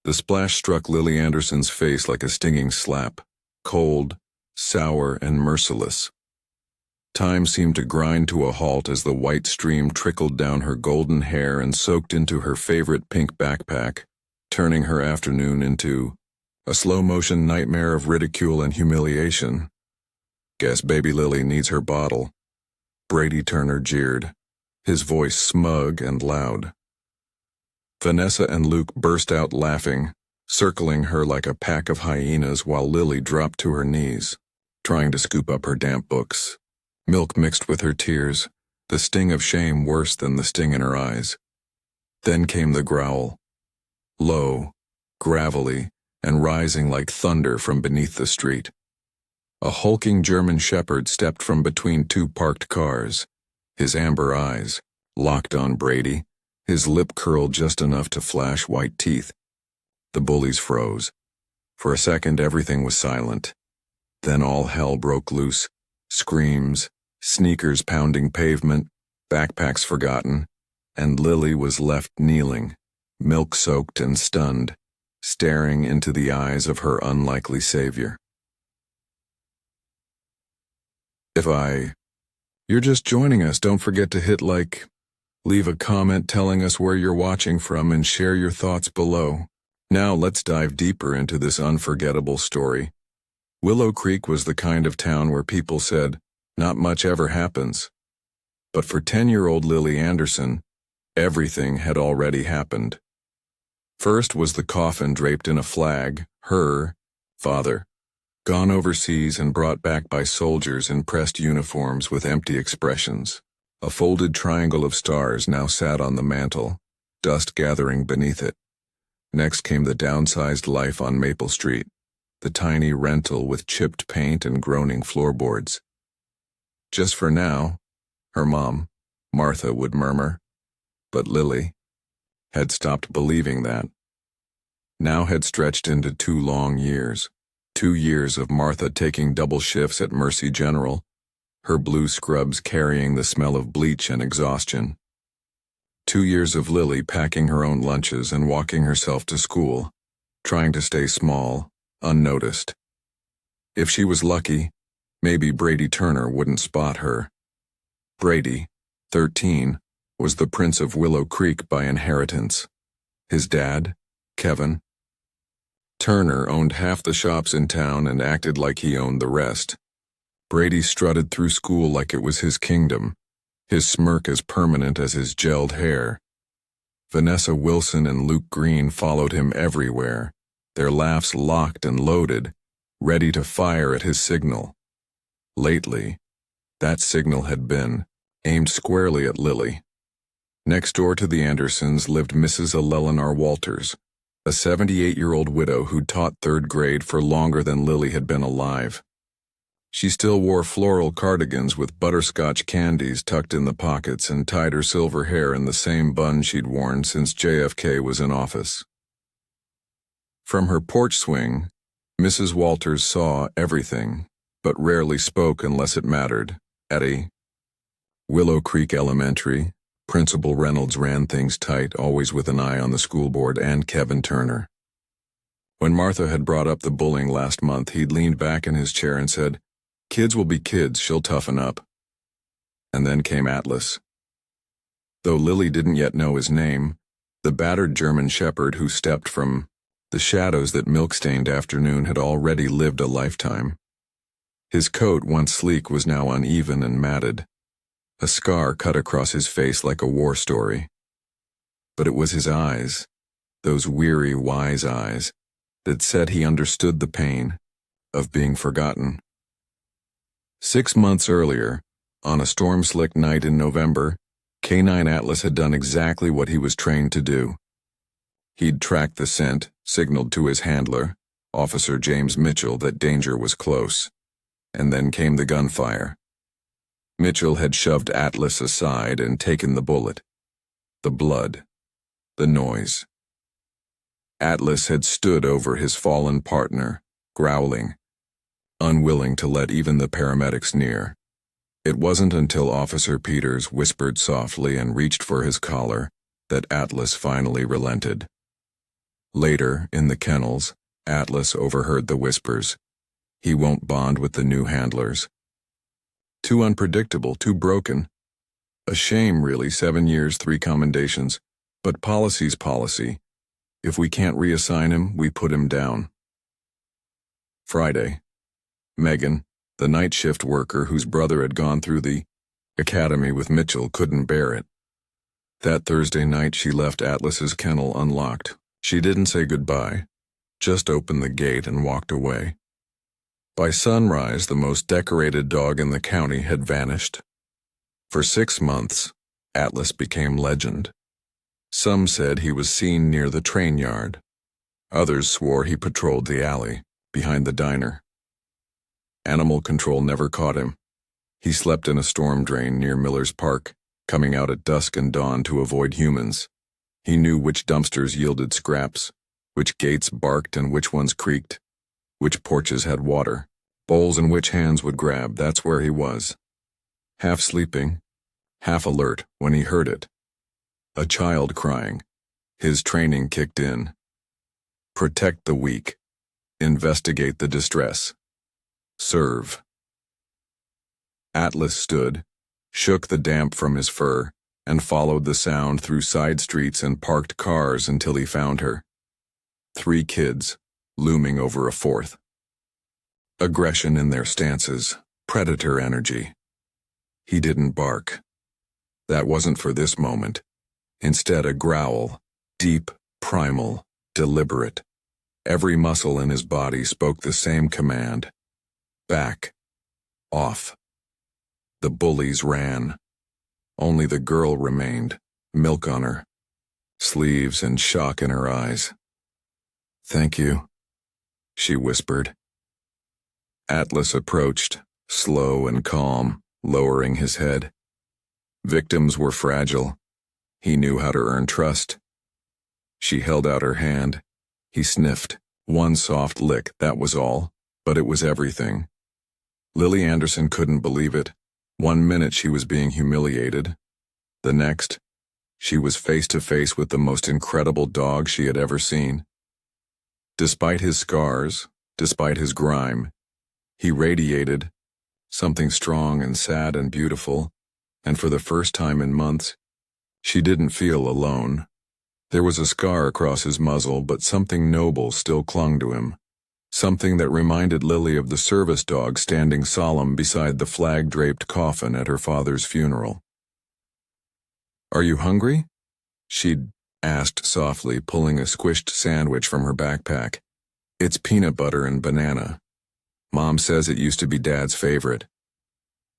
The splash struck Lily Anderson's face like a stinging slap, cold, sour, and merciless. Time seemed to grind to a halt as the white stream trickled down her golden hair and soaked into her favorite pink backpack, turning her afternoon into a slow-motion nightmare of ridicule and humiliation. "Guess baby Lily needs her bottle," Brady Turner jeered, his voice smug and loud. Vanessa and Luke burst out laughing, circling her like a pack of hyenas while Lily dropped to her knees, trying to scoop up her damp books. Milk mixed with her tears, the sting of shame worse than the sting in her eyes. Then came the growl. Low, gravelly, and rising like thunder from beneath the street. A hulking German shepherd stepped from between two parked cars, his amber eyes locked on Brady, his lip curled just enough to flash white teeth. The bullies froze. For a second everything was silent. Then all hell broke loose. Screams, sneakers pounding pavement, backpacks forgotten, and Lily was left kneeling, milk-soaked and stunned, staring into the eyes of her unlikely savior. If you're just joining us, don't forget to hit like, leave a comment telling us where you're watching from, and share your thoughts below. Now let's dive deeper into this unforgettable story. Willow Creek was the kind of town where people said, not much ever happens. But for 10-year-old Lily Anderson, everything had already happened. First was the coffin draped in a flag, her father, gone overseas and brought back by soldiers in pressed uniforms with empty expressions. A folded triangle of stars now sat on the mantel, dust gathering beneath it. Next came the downsized life on Maple Street, the tiny rental with chipped paint and groaning floorboards. Just for now, her mom, Martha, would murmur, but Lily had stopped believing that. Now had stretched into 2 long years. 2 years of Martha taking double shifts at Mercy General, her blue scrubs carrying the smell of bleach and exhaustion. 2 years of Lily packing her own lunches and walking herself to school, trying to stay small, unnoticed. If she was lucky, maybe Brady Turner wouldn't spot her. Brady, 13, was the Prince of Willow Creek by inheritance. His dad, Kevin Turner, owned half the shops in town and acted like he owned the rest. Brady strutted through school like it was his kingdom, his smirk as permanent as his gelled hair. Vanessa Wilson and Luke Green followed him everywhere, their laughs locked and loaded, ready to fire at his signal. Lately, that signal had been aimed squarely at Lily. Next door to the Andersons lived Mrs. Eleanor Walters, a 78-year-old widow who'd taught 3rd grade for longer than Lily had been alive. She still wore floral cardigans with butterscotch candies tucked in the pockets and tied her silver hair in the same bun she'd worn since JFK was in office. From her porch swing, Mrs. Walters saw everything, but rarely spoke unless it mattered. At Willow Creek Elementary, Principal Reynolds ran things tight, always with an eye on the school board and Kevin Turner. When Martha had brought up the bullying last month, he'd leaned back in his chair and said, "Kids will be kids, she'll toughen up." And then came Atlas. Though Lily didn't yet know his name, the battered German shepherd who stepped from the shadows that milk-stained afternoon had already lived a lifetime. His coat, once sleek, was now uneven and matted. A scar cut across his face like a war story. But it was his eyes, those weary, wise eyes, that said he understood the pain of being forgotten. 6 months earlier, on a storm-slick night in November, K9 Atlas had done exactly what he was trained to do. He'd tracked the scent, signaled to his handler, Officer James Mitchell, that danger was close. And then came the gunfire. Mitchell had shoved Atlas aside and taken the bullet. The blood. The noise. Atlas had stood over his fallen partner, growling, unwilling to let even the paramedics near. It wasn't until Officer Peters whispered softly and reached for his collar that Atlas finally relented. Later, in the kennels, Atlas overheard the whispers. He won't bond with the new handlers. Too unpredictable, too broken. A shame, really, 7 years, 3 commendations. But policy's policy. If we can't reassign him, we put him down. Friday. Megan, the night shift worker whose brother had gone through the academy with Mitchell, couldn't bear it. That Thursday night she left Atlas's kennel unlocked. She didn't say goodbye, just opened the gate and walked away. By sunrise, the most decorated dog in the county had vanished. For 6 months, Atlas became legend. Some said he was seen near the train yard. Others swore he patrolled the alley, behind the diner. Animal control never caught him. He slept in a storm drain near Miller's Park, coming out at dusk and dawn to avoid humans. He knew which dumpsters yielded scraps, which gates barked and which ones creaked, which porches had water, bowls and which hands would grab. That's where he was. Half sleeping, half alert when he heard it. A child crying. His training kicked in. Protect the weak. Investigate the distress. Serve. Atlas stood, shook the damp from his fur, and followed the sound through side streets and parked cars until he found her. 3 kids, looming over a 4th. Aggression in their stances, predator energy. He didn't bark. That wasn't for this moment. Instead, a growl, deep, primal, deliberate. Every muscle in his body spoke the same command. Back. Off. The bullies ran. Only the girl remained, milk on her, sleeves and shock in her eyes. "Thank you," she whispered. Atlas approached, slow and calm, lowering his head. Victims were fragile. He knew how to earn trust. She held out her hand. He sniffed. One soft lick, that was all, but it was everything. Lily Anderson couldn't believe it. 1 minute she was being humiliated. The next, she was face to face with the most incredible dog she had ever seen. Despite his scars, despite his grime, he radiated something strong and sad and beautiful, and for the first time in months, she didn't feel alone. There was a scar across his muzzle, but something noble still clung to him. Something that reminded Lily of the service dog standing solemn beside the flag-draped coffin at her father's funeral. "Are you hungry?" she'd asked softly, pulling a squished sandwich from her backpack. "It's peanut butter and banana. Mom says it used to be Dad's favorite."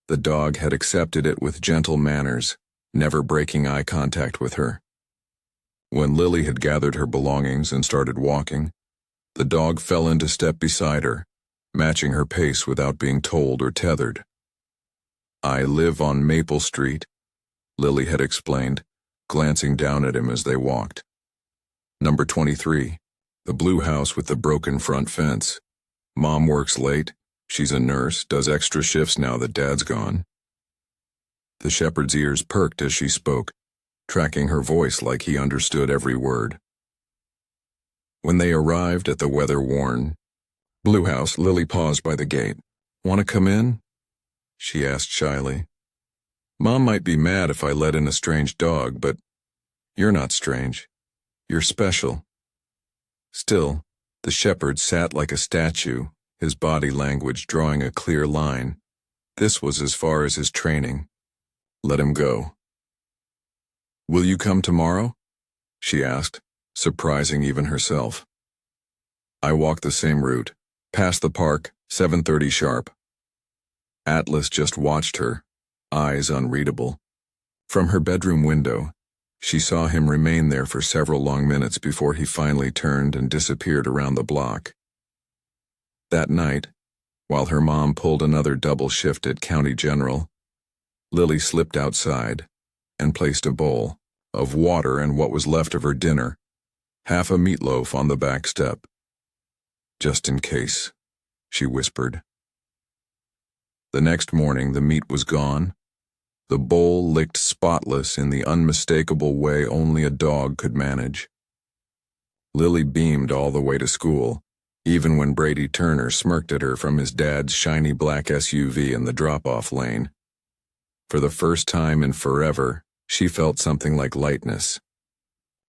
The dog had accepted it with gentle manners, never breaking eye contact with her. When Lily had gathered her belongings and started walking, the dog fell into step beside her, matching her pace without being told or tethered. "I live on Maple Street," Lily had explained, glancing down at him as they walked. "Number 23, the blue house with the broken front fence. Mom works late. She's a nurse, does extra shifts now that Dad's gone." The shepherd's ears perked as she spoke, tracking her voice like he understood every word. When they arrived at the weather-worn blue house, Lily paused by the gate. "Want to come in?" she asked shyly. "Mom might be mad if I let in a strange dog, but you're not strange. You're special." Still, the shepherd sat like a statue, his body language drawing a clear line. This was as far as his training. Let him go. "Will you come tomorrow?" she asked, surprising even herself. "I walked the same route, past the park, 7:30 sharp." Atlas just watched her, eyes unreadable. From her bedroom window, she saw him remain there for several long minutes before he finally turned and disappeared around the block. That night, while her mom pulled another double shift at County General, Lily slipped outside and placed a bowl of water and what was left of her dinner, half a meatloaf, on the back step. "Just in case," she whispered. The next morning the meat was gone, the bowl licked spotless in the unmistakable way only a dog could manage. Lily beamed all the way to school, even when Brady Turner smirked at her from his dad's shiny black SUV in the drop-off lane. For the first time in forever, she felt something like lightness.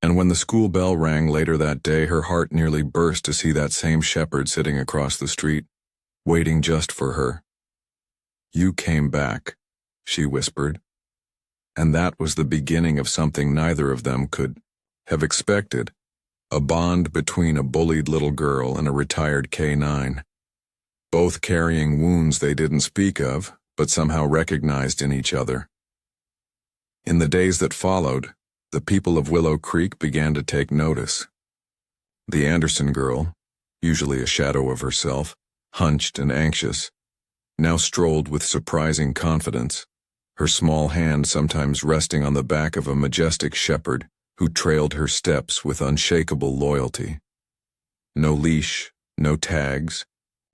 And when the school bell rang later that day, her heart nearly burst to see that same shepherd sitting across the street, waiting just for her. "You came back," she whispered. And that was the beginning of something neither of them could have expected, a bond between a bullied little girl and a retired K-9, both carrying wounds they didn't speak of, but somehow recognized in each other. In the days that followed, the people of Willow Creek began to take notice. The Anderson girl, usually a shadow of herself, hunched and anxious, now strolled with surprising confidence, her small hand sometimes resting on the back of a majestic shepherd who trailed her steps with unshakable loyalty. No leash, no tags,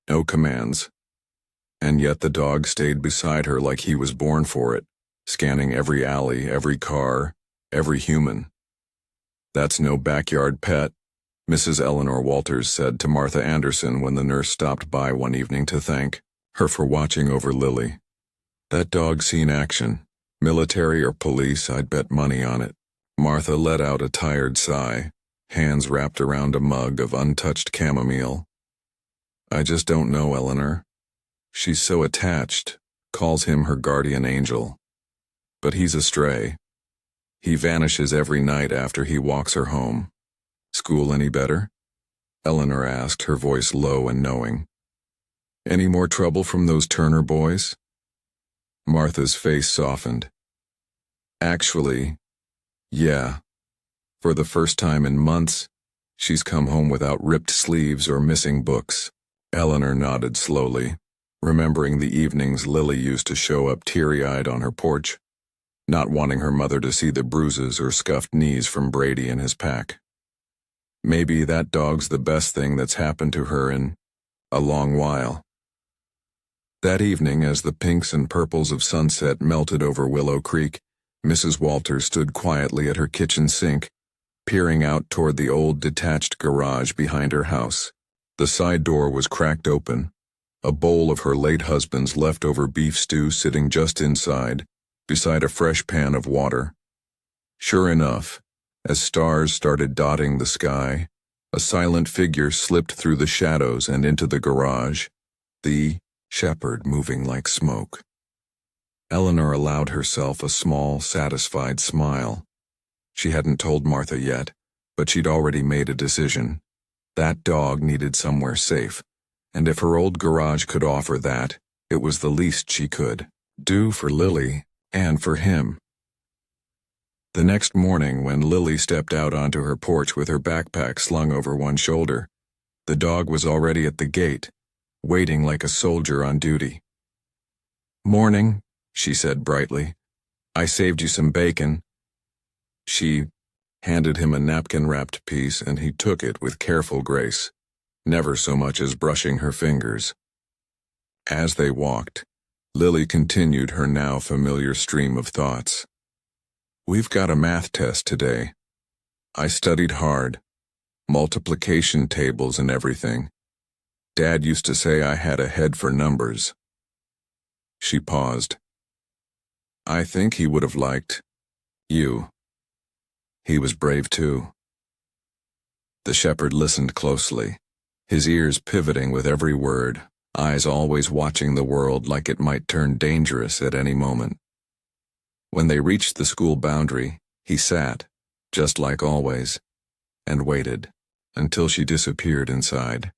no commands. And yet the dog stayed beside her like he was born for it, scanning every alley, every car, every human. "That's no backyard pet," Mrs. Eleanor Walters said to Martha Anderson when the nurse stopped by one evening to thank her for watching over Lily. "That dog's seen action. Military or police, I'd bet money on it." Martha let out a tired sigh, hands wrapped around a mug of untouched chamomile. "I just don't know, Eleanor. She's so attached, calls him her guardian angel. But he's a stray. He vanishes every night after he walks her home." "School any better?" Eleanor asked, her voice low and knowing. "Any more trouble from those Turner boys?" Martha's face softened. "Actually, yeah. For the first time in months, she's come home without ripped sleeves or missing books." Eleanor nodded slowly, remembering the evenings Lily used to show up teary-eyed on her porch, not wanting her mother to see the bruises or scuffed knees from Brady and his pack. Maybe that dog's the best thing that's happened to her in a long while. That evening, as the pinks and purples of sunset melted over Willow Creek, Mrs. Walters stood quietly at her kitchen sink, peering out toward the old detached garage behind her house. The side door was cracked open, a bowl of her late husband's leftover beef stew sitting just inside, beside a fresh pan of water. Sure enough, as stars started dotting the sky, a silent figure slipped through the shadows and into the garage, the shepherd moving like smoke. Eleanor allowed herself a small, satisfied smile. She hadn't told Martha yet, but she'd already made a decision. That dog needed somewhere safe, and if her old garage could offer that, it was the least she could do for Lily and for him. The next morning, when Lily stepped out onto her porch with her backpack slung over one shoulder, the dog was already at the gate, waiting like a soldier on duty. "Morning," she said brightly. "I saved you some bacon." She handed him a napkin-wrapped piece, and he took it with careful grace, never so much as brushing her fingers. As they walked, Lily continued her now familiar stream of thoughts. "We've got a math test today. I studied hard, multiplication tables and everything. Dad used to say I had a head for numbers." She paused. "I think he would have liked you. He was brave too." The shepherd listened closely, his ears pivoting with every word, eyes always watching the world like it might turn dangerous at any moment. When they reached the school boundary, he sat, just like always, and waited until she disappeared inside.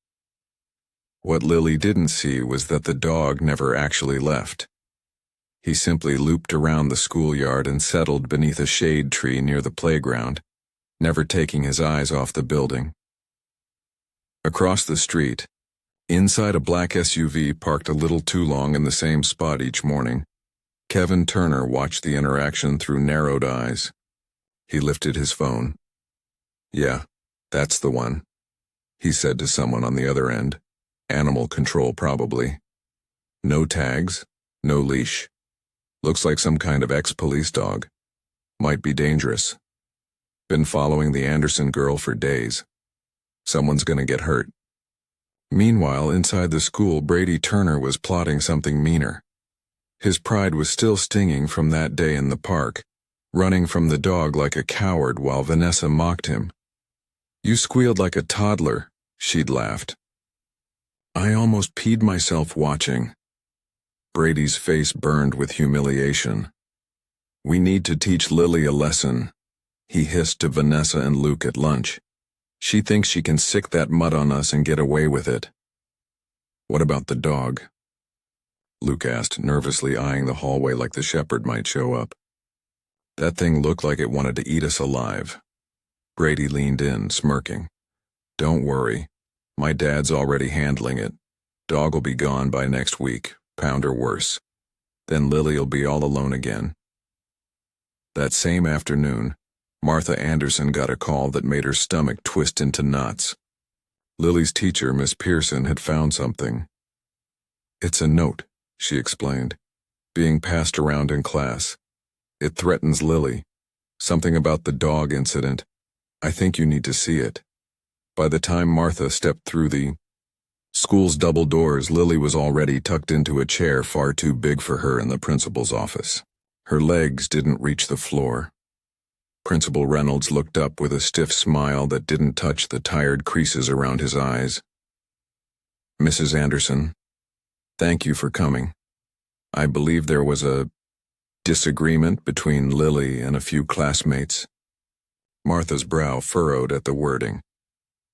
What Lily didn't see was that the dog never actually left. He simply looped around the schoolyard and settled beneath a shade tree near the playground, never taking his eyes off the building. Across the street, inside a black SUV parked a little too long in the same spot each morning, Kevin Turner watched the interaction through narrowed eyes. He lifted his phone. "Yeah, that's the one," he said to someone on the other end. "Animal control, probably. No tags, no leash. Looks like some kind of ex-police dog. Might be dangerous. Been following the Anderson girl for days. Someone's gonna get hurt. Meanwhile, inside the school, Brady Turner was plotting something meaner. His pride was still stinging from that day in the park, running from the dog like a coward while Vanessa mocked him. "You squealed like a toddler," she'd laughed. "I almost peed myself watching." Brady's face burned with humiliation. "We need to teach Lily a lesson," he hissed to Vanessa and Luke at lunch. "She thinks she can sick that mud on us and get away with it." "What about the dog?" Luke asked, nervously eyeing the hallway like the shepherd might show up. "That thing looked like it wanted to eat us alive." Brady leaned in, smirking. "Don't worry. My dad's already handling it. Dog'll be gone by next week, pound or worse. Then Lily'll be all alone again." That same afternoon, Martha Anderson got a call that made her stomach twist into knots. Lily's teacher, Miss Pearson, had found something. "It's a note," she explained, "being passed around in class. It threatens Lily. Something about the dog incident. I think you need to see it." By the time Martha stepped through the school's double doors, Lily was already tucked into a chair far too big for her in the principal's office. Her legs didn't reach the floor. Principal Reynolds looked up with a stiff smile that didn't touch the tired creases around his eyes. "Mrs. Anderson, thank you for coming. I believe there was a disagreement between Lily and a few classmates." Martha's brow furrowed at the wording.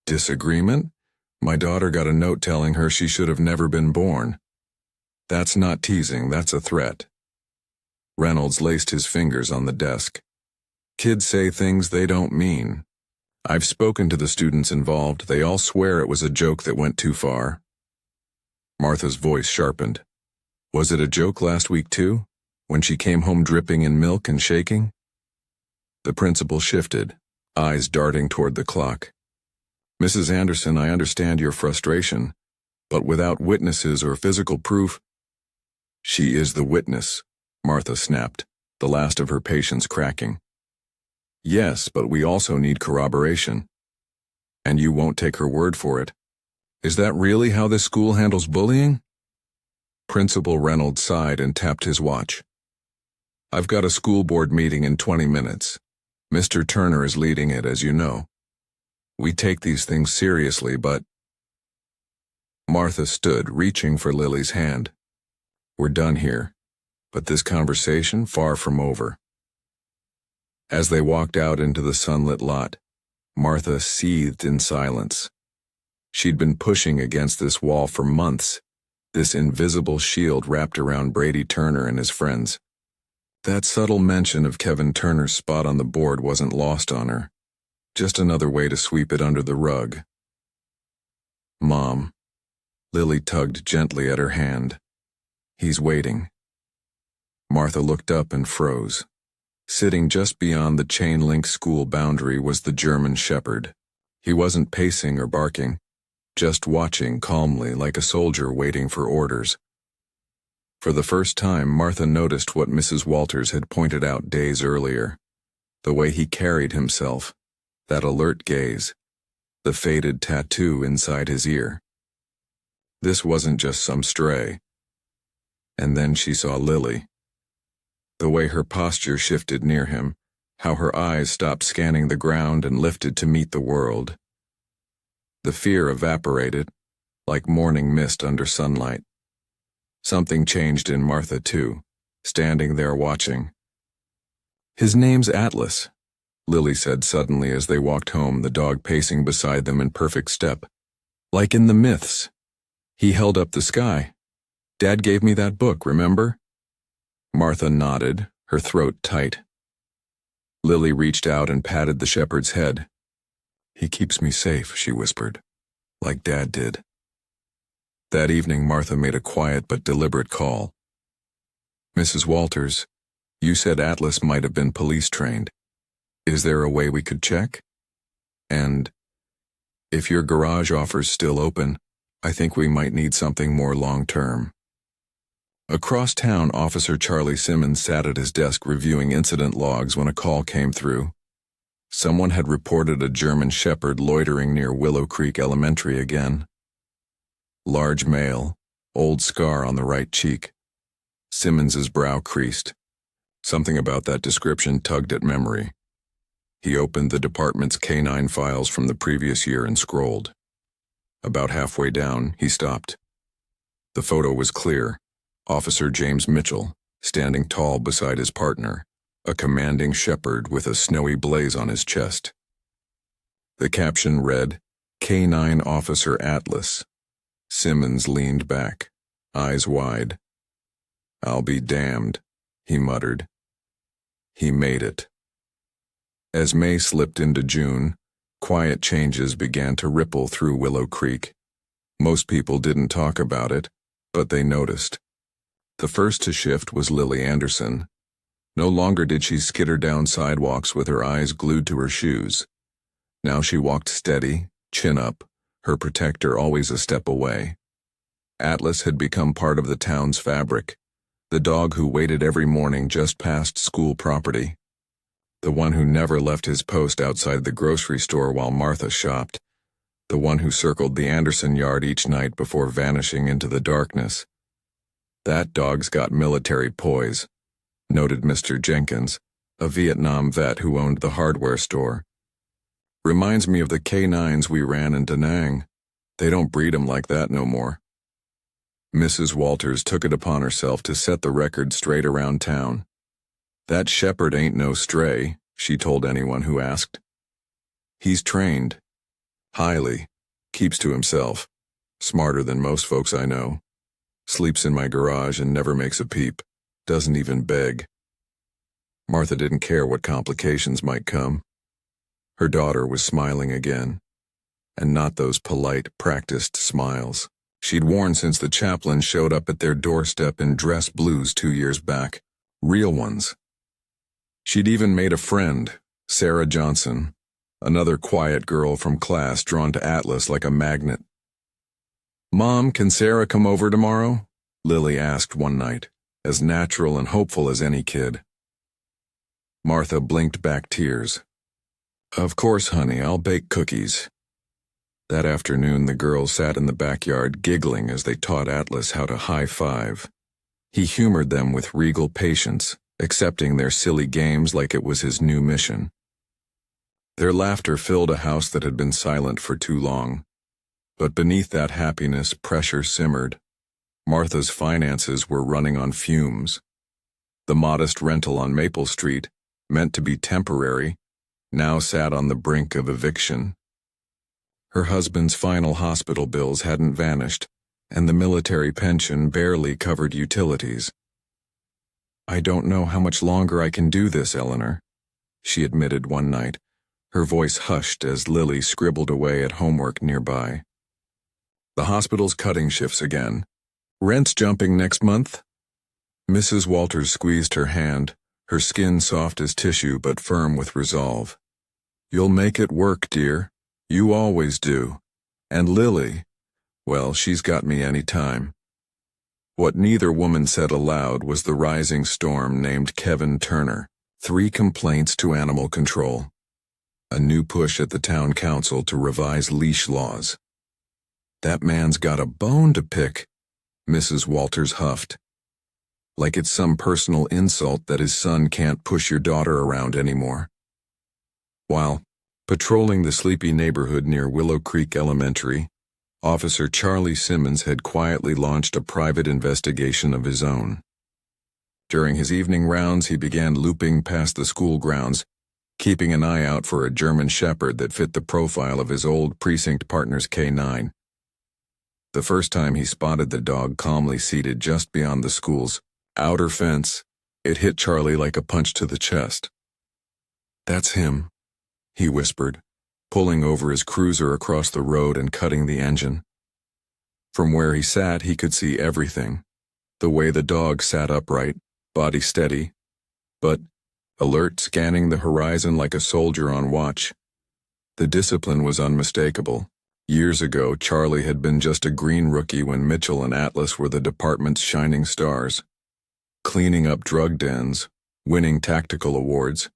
"Disagreement? My daughter got a note telling her she should have never been born. That's not teasing, that's a threat." Reynolds laced his fingers on the desk. "Kids say things they don't mean. I've spoken to the students involved. They all swear it was a joke that went too far." Martha's voice sharpened. "Was it a joke last week too, when she came home dripping in milk and shaking?" The principal shifted, eyes darting toward the clock. "Mrs. Anderson, I understand your frustration, but without witnesses or physical proof—" "She is the witness," Martha snapped, the last of her patience cracking. "Yes, but we also need corroboration. And you won't take her word for it. Is that really how this school handles bullying?" Principal Reynolds sighed and tapped his watch. "I've got a school board meeting in 20 minutes. Mr. Turner is leading it, as you know. We take these things seriously, but—" Martha stood, reaching for Lily's hand. "We're done here, but this conversation far from over." As they walked out into the sunlit lot, Martha seethed in silence. She'd been pushing against this wall for months, this invisible shield wrapped around Brady Turner and his friends. That subtle mention of Kevin Turner's spot on the board wasn't lost on her. Just another way to sweep it under the rug. "Mom." Lily tugged gently at her hand. "He's waiting." Martha looked up and froze. Sitting just beyond the chain-link school boundary was the German shepherd. He wasn't pacing or barking, just watching calmly like a soldier waiting for orders. For the first time, Martha noticed what Mrs. Walters had pointed out days earlier. The way he carried himself, that alert gaze, the faded tattoo inside his ear. This wasn't just some stray. And then she saw Lily. The way her posture shifted near him, how her eyes stopped scanning the ground and lifted to meet the world. The fear evaporated, like morning mist under sunlight. Something changed in Martha too, standing there watching. "His name's Atlas," Lily said suddenly as they walked home, the dog pacing beside them in perfect step. "Like in the myths." He held up the sky. "Dad gave me that book, remember?" Martha nodded, her throat tight. Lily reached out and patted the shepherd's head. "He keeps me safe," she whispered, "like Dad did." That evening, Martha made a quiet but deliberate call. "Mrs. Walters, you said Atlas might have been police trained. Is there a way we could check? And if your garage offer's still open, I think we might need something more long-term." Across town, Officer Charlie Simmons sat at his desk reviewing incident logs when a call came through. Someone had reported a German Shepherd loitering near Willow Creek Elementary again. Large male, old scar on the right cheek. Simmons's brow creased. Something about that description tugged at memory. He opened the department's canine files from the previous year and scrolled. About halfway down, he stopped. The photo was clear. Officer James Mitchell, standing tall beside his partner, a commanding shepherd with a snowy blaze on his chest. The caption read, "Canine Officer Atlas." Simmons leaned back, eyes wide. "I'll be damned," he muttered. He made it. As May slipped into June, quiet changes began to ripple through Willow Creek. Most people didn't talk about it, but they noticed. The first to shift was Lily Anderson. No longer did she skitter down sidewalks with her eyes glued to her shoes. Now she walked steady, chin up, her protector always a step away. Atlas had become part of the town's fabric, the dog who waited every morning just past school property. The one who never left his post outside the grocery store while Martha shopped. The one who circled the Anderson yard each night before vanishing into the darkness. "That dog's got military poise," noted Mr. Jenkins, a Vietnam vet who owned the hardware store. "Reminds me of the K9s we ran in Da Nang. They don't breed 'em like that no more." Mrs. Walters took it upon herself to set the record straight around town. "That shepherd ain't no stray," she told anyone who asked. "He's trained. Highly. Keeps to himself. Smarter than most folks I know. Sleeps in my garage and never makes a peep. Doesn't even beg." Martha didn't care what complications might come. Her daughter was smiling again. And not those polite, practiced smiles she'd worn since the chaplain showed up at their doorstep in dress blues 2 years back. Real ones. She'd even made a friend, Sarah Johnson, another quiet girl from class drawn to Atlas like a magnet. "Mom, can Sarah come over tomorrow?" Lily asked one night, as natural and hopeful as any kid. Martha blinked back tears. "Of course, honey, I'll bake cookies." That afternoon the girls sat in the backyard giggling as they taught Atlas how to high-five. He humored them with regal patience, accepting their silly games like it was his new mission. Their laughter filled a house that had been silent for too long. But beneath that happiness, pressure simmered. Martha's finances were running on fumes. The modest rental on Maple Street, meant to be temporary, now sat on the brink of eviction. Her husband's final hospital bills hadn't vanished, and the military pension barely covered utilities. "I don't know how much longer I can do this, Eleanor," she admitted one night, her voice hushed as Lily scribbled away at homework nearby. "The hospital's cutting shifts again. Rent's jumping next month?" Mrs. Walters squeezed her hand, her skin soft as tissue but firm with resolve. "You'll make it work, dear. You always do. And Lily, well, she's got me any time." What neither woman said aloud was the rising storm named Kevin Turner, 3 complaints to animal control. A new push at the town council to revise leash laws. "That man's got a bone to pick," Mrs. Walters huffed. "Like it's some personal insult that his son can't push your daughter around anymore." While patrolling the sleepy neighborhood near Willow Creek Elementary, Officer Charlie Simmons had quietly launched a private investigation of his own. During his evening rounds, he began looping past the school grounds, keeping an eye out for a German Shepherd that fit the profile of his old precinct partner's K9. The first time he spotted the dog calmly seated just beyond the school's outer fence, it hit Charlie like a punch to the chest. "That's him," he whispered, pulling over his cruiser across the road and cutting the engine. From where he sat, he could see everything. The way the dog sat upright, body steady, but alert, scanning the horizon like a soldier on watch. The discipline was unmistakable. Years ago, Charlie had been just a green rookie when Mitchell and Atlas were the department's shining stars. Cleaning up drug dens, winning tactical awards.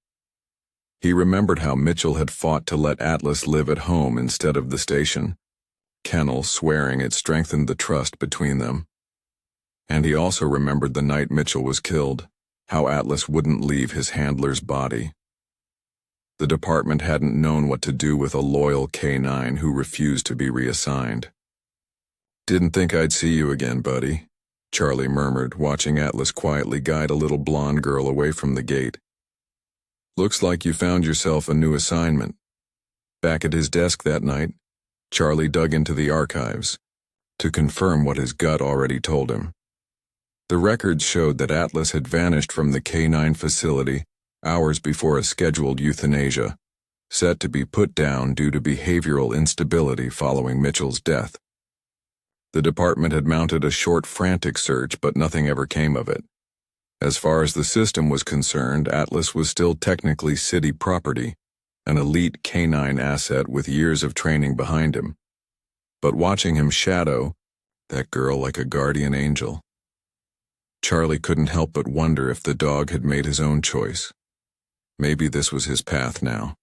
He remembered how Mitchell had fought to let Atlas live at home instead of the station, Kennel swearing it strengthened the trust between them. And he also remembered the night Mitchell was killed, how Atlas wouldn't leave his handler's body. The department hadn't known what to do with a loyal K-9 who refused to be reassigned. "Didn't think I'd see you again, buddy," Charlie murmured, watching Atlas quietly guide a little blonde girl away from the gate. "Looks like you found yourself a new assignment." Back at his desk that night, Charlie dug into the archives to confirm what his gut already told him. The records showed that Atlas had vanished from the K-9 facility hours before a scheduled euthanasia, set to be put down due to behavioral instability following Mitchell's death. The department had mounted a short, frantic search, but nothing ever came of it. As far as the system was concerned, Atlas was still technically city property, an elite K-9 asset with years of training behind him. But watching him shadow that girl like a guardian angel, Charlie couldn't help but wonder if the dog had made his own choice. Maybe this was his path now.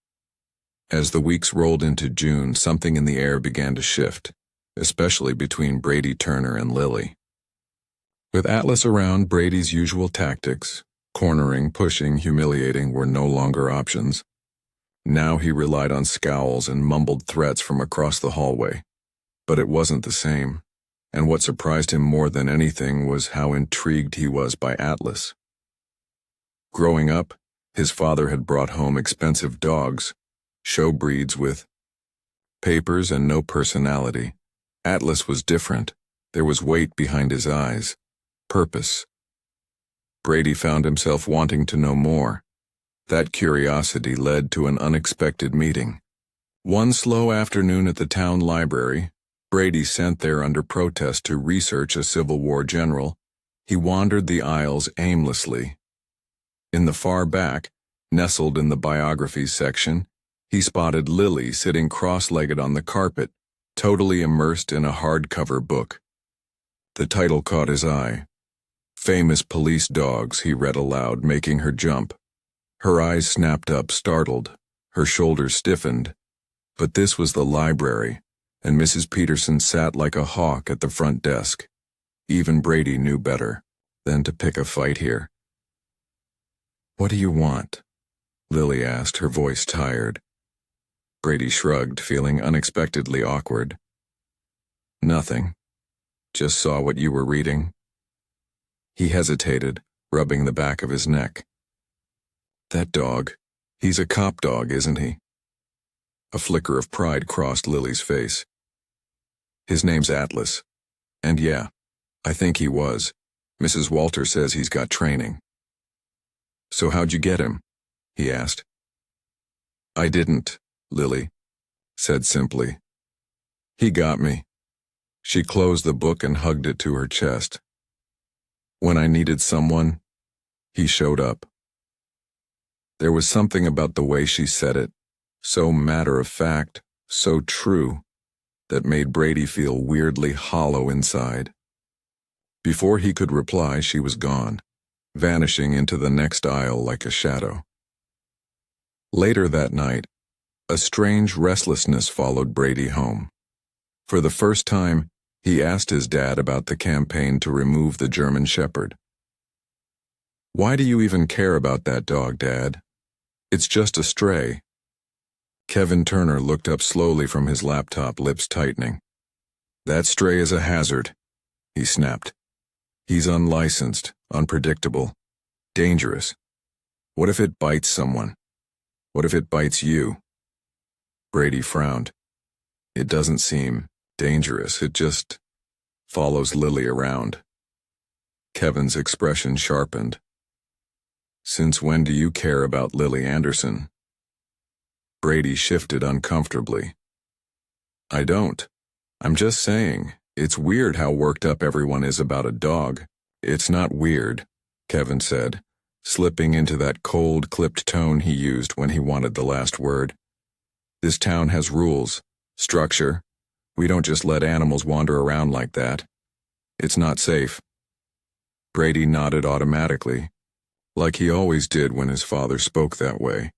As the weeks rolled into June, something in the air began to shift, especially between Brady Turner and Lily. With Atlas around, Brady's usual tactics, cornering, pushing, humiliating, were no longer options. Now he relied on scowls and mumbled threats from across the hallway. But it wasn't the same, and what surprised him more than anything was how intrigued he was by Atlas. Growing up, his father had brought home expensive dogs, show breeds with papers and no personality. Atlas was different. There was weight behind his eyes, purpose. Brady found himself wanting to know more. That curiosity led to an unexpected meeting. One slow afternoon at the town library, Brady sent there under protest to research a Civil War general, he wandered the aisles aimlessly. In the far back, nestled in the biographies section, he spotted Lily sitting cross-legged on the carpet, totally immersed in a hardcover book. The title caught his eye. "Famous Police Dogs," he read aloud, making her jump. Her eyes snapped up, startled. Her shoulders stiffened. But this was the library, and Mrs. Peterson sat like a hawk at the front desk. Even Brady knew better than to pick a fight here. "What do you want?" Lily asked, her voice tired. Brady shrugged, feeling unexpectedly awkward. "Nothing. Just saw what you were reading." He hesitated, rubbing the back of his neck. "That dog, he's a cop dog, isn't he?" A flicker of pride crossed Lily's face. "His name's Atlas. And yeah, I think he was. Mrs. Walter says he's got training." "So how'd you get him?" he asked. "I didn't," Lily said simply. "He got me." She closed the book and hugged it to her chest. "When I needed someone, he showed up." There was something about the way she said it, so matter-of-fact, so true, that made Brady feel weirdly hollow inside. Before he could reply, she was gone, vanishing into the next aisle like a shadow. Later that night, a strange restlessness followed Brady home. For the first time, he asked his dad about the campaign to remove the German Shepherd. "Why do you even care about that dog, Dad? It's just a stray." Kevin Turner looked up slowly from his laptop, lips tightening. "That stray is a hazard," he snapped. "He's unlicensed, unpredictable, dangerous. What if it bites someone? What if it bites you?" Brady frowned. "It doesn't seem dangerous, it just follows Lily around." Kevin's expression sharpened. "Since when do you care about Lily Anderson?" Brady shifted uncomfortably. "I don't. I'm just saying, it's weird how worked up everyone is about a dog." "It's not weird," Kevin said, slipping into that cold, clipped tone he used when he wanted the last word. "This town has rules, structure. We don't just let animals wander around like that. It's not safe." Brady nodded automatically, like he always did when his father spoke that way.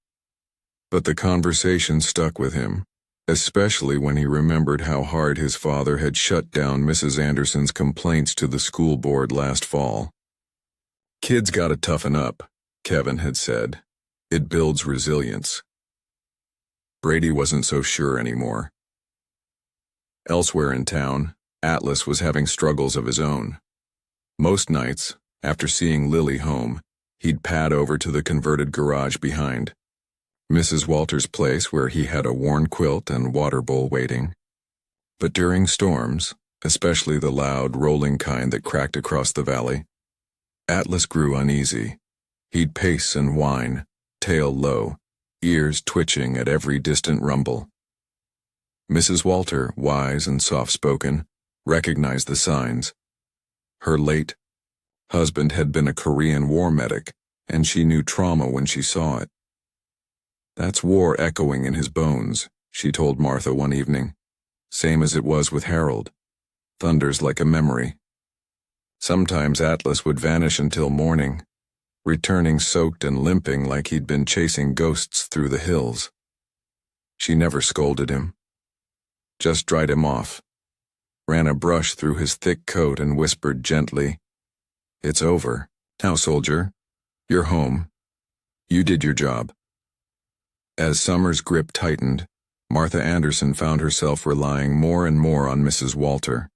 But the conversation stuck with him, especially when he remembered how hard his father had shut down Mrs. Anderson's complaints to the school board last fall. "Kids gotta toughen up," Kevin had said. "It builds resilience." Brady wasn't so sure anymore. Elsewhere in town, Atlas was having struggles of his own. Most nights, after seeing Lily home, he'd pad over to the converted garage behind Mrs. Walter's place where he had a worn quilt and water bowl waiting. But during storms, especially the loud, rolling kind that cracked across the valley, Atlas grew uneasy. He'd pace and whine, tail low, ears twitching at every distant rumble. Mrs. Walter, wise and soft-spoken, recognized the signs. Her late husband had been a Korean war medic, and she knew trauma when she saw it. "That's war echoing in his bones," she told Martha one evening. "Same as it was with Harold. Thunders like a memory." Sometimes Atlas would vanish until morning, returning soaked and limping like he'd been chasing ghosts through the hills. She never scolded him, just dried him off, ran a brush through his thick coat and whispered gently, "It's over. Now, soldier, you're home. You did your job." As summer's grip tightened, Martha Anderson found herself relying more and more on Mrs. Walter.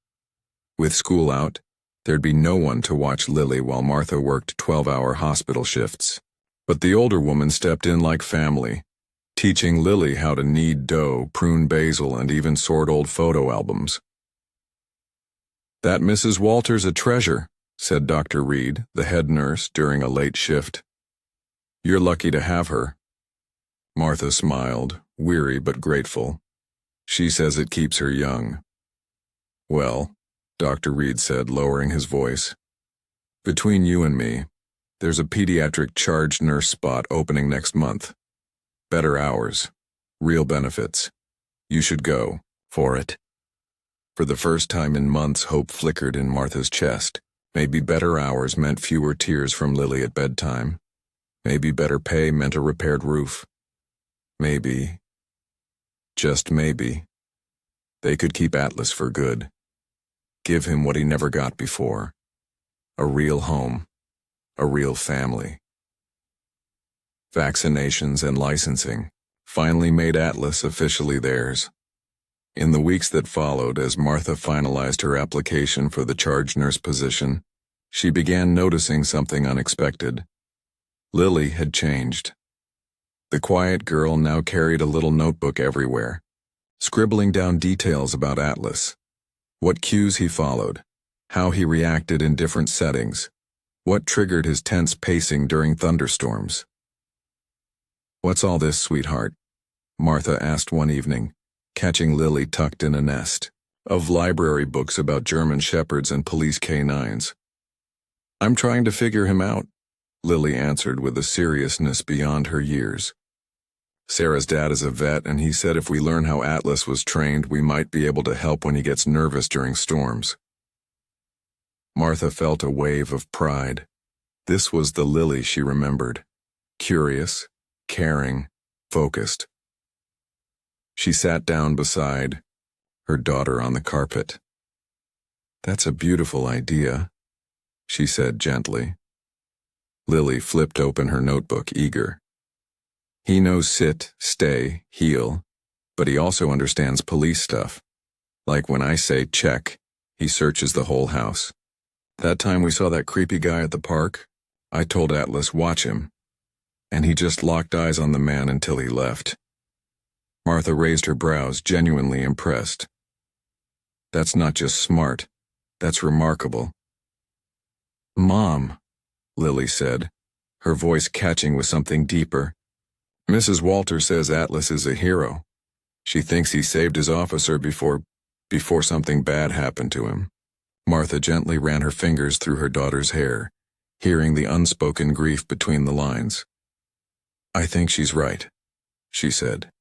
With school out, there'd be no one to watch Lily while Martha worked 12-hour hospital shifts. But the older woman stepped in like family, teaching Lily how to knead dough, prune basil, and even sort old photo albums. "That Mrs. Walter's a treasure," said Dr. Reed, the head nurse, during a late shift. "You're lucky to have her." Martha smiled, weary but grateful. "She says it keeps her young." "Well," Dr. Reed said, lowering his voice, "between you and me, there's a pediatric charge nurse spot opening next month. Better hours, real benefits. You should go for it." For the first time in months, hope flickered in Martha's chest. Maybe better hours meant fewer tears from Lily at bedtime. Maybe better pay meant a repaired roof. Maybe, just maybe, they could keep Atlas for good. Give him what he never got before. A real home. A real family. Vaccinations and licensing finally made Atlas officially theirs. In the weeks that followed, as Martha finalized her application for the charge nurse position, she began noticing something unexpected. Lily had changed. The quiet girl now carried a little notebook everywhere, scribbling down details about Atlas. What cues he followed, how he reacted in different settings, what triggered his tense pacing during thunderstorms. "What's all this, sweetheart?" Martha asked one evening, catching Lily tucked in a nest of library books about German shepherds and police canines. "I'm trying to figure him out," Lily answered with a seriousness beyond her years. "Sarah's dad is a vet, and he said if we learn how Atlas was trained, we might be able to help when he gets nervous during storms." Martha felt a wave of pride. This was the Lily she remembered. Curious, caring, focused. She sat down beside her daughter on the carpet. "That's a beautiful idea," she said gently. Lily flipped open her notebook, eager. "He knows sit, stay, heal, but he also understands police stuff. Like when I say check, he searches the whole house. That time we saw that creepy guy at the park, I told Atlas watch him, and he just locked eyes on the man until he left." Martha raised her brows, genuinely impressed. "That's not just smart, that's remarkable." "Mom," Lily said, her voice catching with something deeper, "Mrs. Walter says Atlas is a hero. She thinks he saved his officer before something bad happened to him." Martha gently ran her fingers through her daughter's hair, hearing the unspoken grief between the lines. "I think she's right," she said.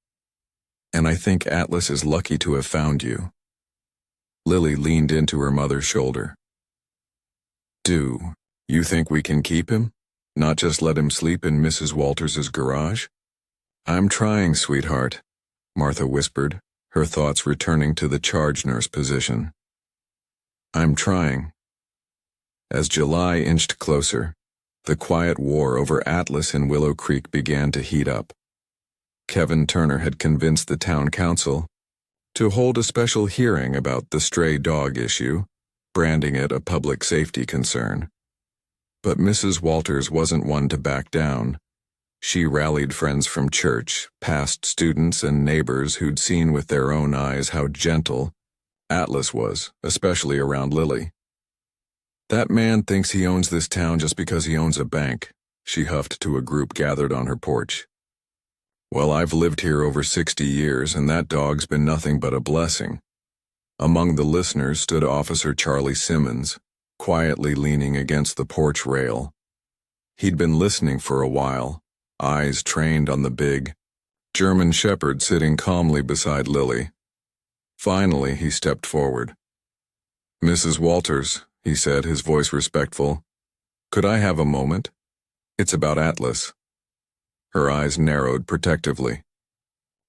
"And I think Atlas is lucky to have found you." Lily leaned into her mother's shoulder. "Do you think we can keep him? Not just let him sleep in Mrs. Walters's garage?" I'm trying, sweetheart, Martha whispered, her thoughts returning to the charge nurse position. I'm trying. As July inched closer, the quiet war over Atlas in Willow Creek began to heat up. Kevin Turner had convinced the town council to hold a special hearing about the stray dog issue, branding it a public safety concern. But Mrs. Walters wasn't one to back down. She rallied friends from church, past students and neighbors who'd seen with their own eyes how gentle Atlas was, especially around Lily. That man thinks he owns this town just because he owns a bank, she huffed to a group gathered on her porch. Well, I've lived here over 60 years, and that dog's been nothing but a blessing. Among the listeners stood Officer Charlie Simmons, quietly leaning against the porch rail. He'd been listening for a while, eyes trained on the big German shepherd sitting calmly beside Lily. Finally, he stepped forward. Mrs. Walters, he said, his voice respectful, could I have a moment? It's about Atlas. Her eyes narrowed protectively.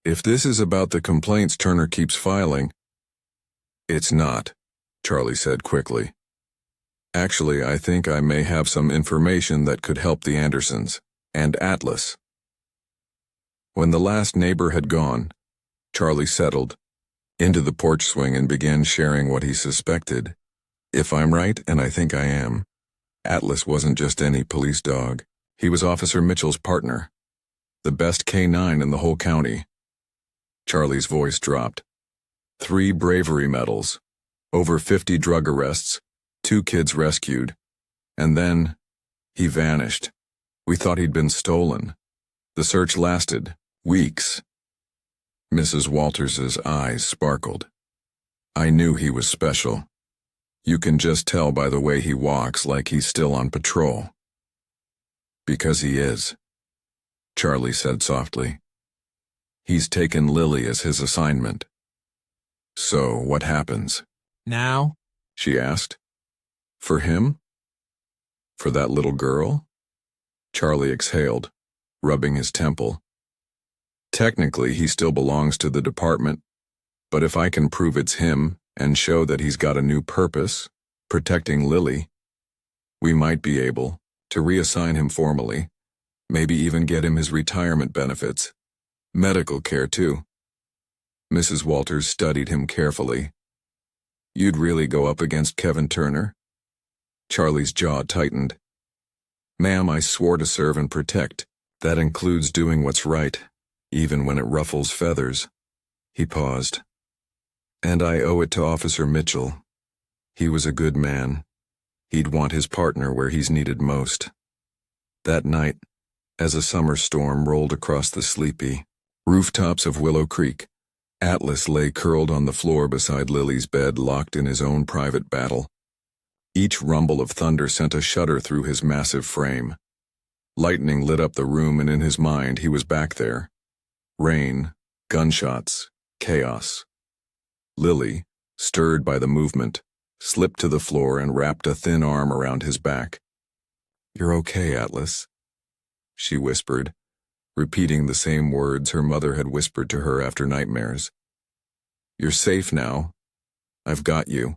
If this is about the complaints Turner keeps filing. It's not, Charlie said quickly. Actually, I think I may have some information that could help the Andersons, and Atlas. When the last neighbor had gone, Charlie settled into the porch swing and began sharing what he suspected. If I'm right, and I think I am, Atlas wasn't just any police dog. He was Officer Mitchell's partner, the best K-9 in the whole county. Charlie's voice dropped. 3 bravery medals, over 50 drug arrests, 2 kids rescued, and then he vanished. We thought he'd been stolen. The search lasted weeks. Mrs. Walters's eyes sparkled. I knew he was special. You can just tell by the way he walks, like he's still on patrol. Because he is, Charlie said softly. He's taken Lily as his assignment. So what happens? Now? She asked. For him? For that little girl? Charlie exhaled, rubbing his temple. Technically, he still belongs to the department, but if I can prove it's him and show that he's got a new purpose, protecting Lily, we might be able to reassign him formally, maybe even get him his retirement benefits, medical care too. Mrs. Walters studied him carefully. You'd really go up against Kevin Turner? Charlie's jaw tightened. Ma'am, I swore to serve and protect. That includes doing what's right, even when it ruffles feathers. He paused. And I owe it to Officer Mitchell. He was a good man. He'd want his partner where he's needed most. That night, as a summer storm rolled across the sleepy rooftops of Willow Creek, Atlas lay curled on the floor beside Lily's bed, locked in his own private battle. Each rumble of thunder sent a shudder through his massive frame. Lightning lit up the room, and in his mind he was back there. Rain, gunshots, chaos. Lily, stirred by the movement, slipped to the floor and wrapped a thin arm around his back. You're okay, Atlas, she whispered, repeating the same words her mother had whispered to her after nightmares. You're safe now. I've got you.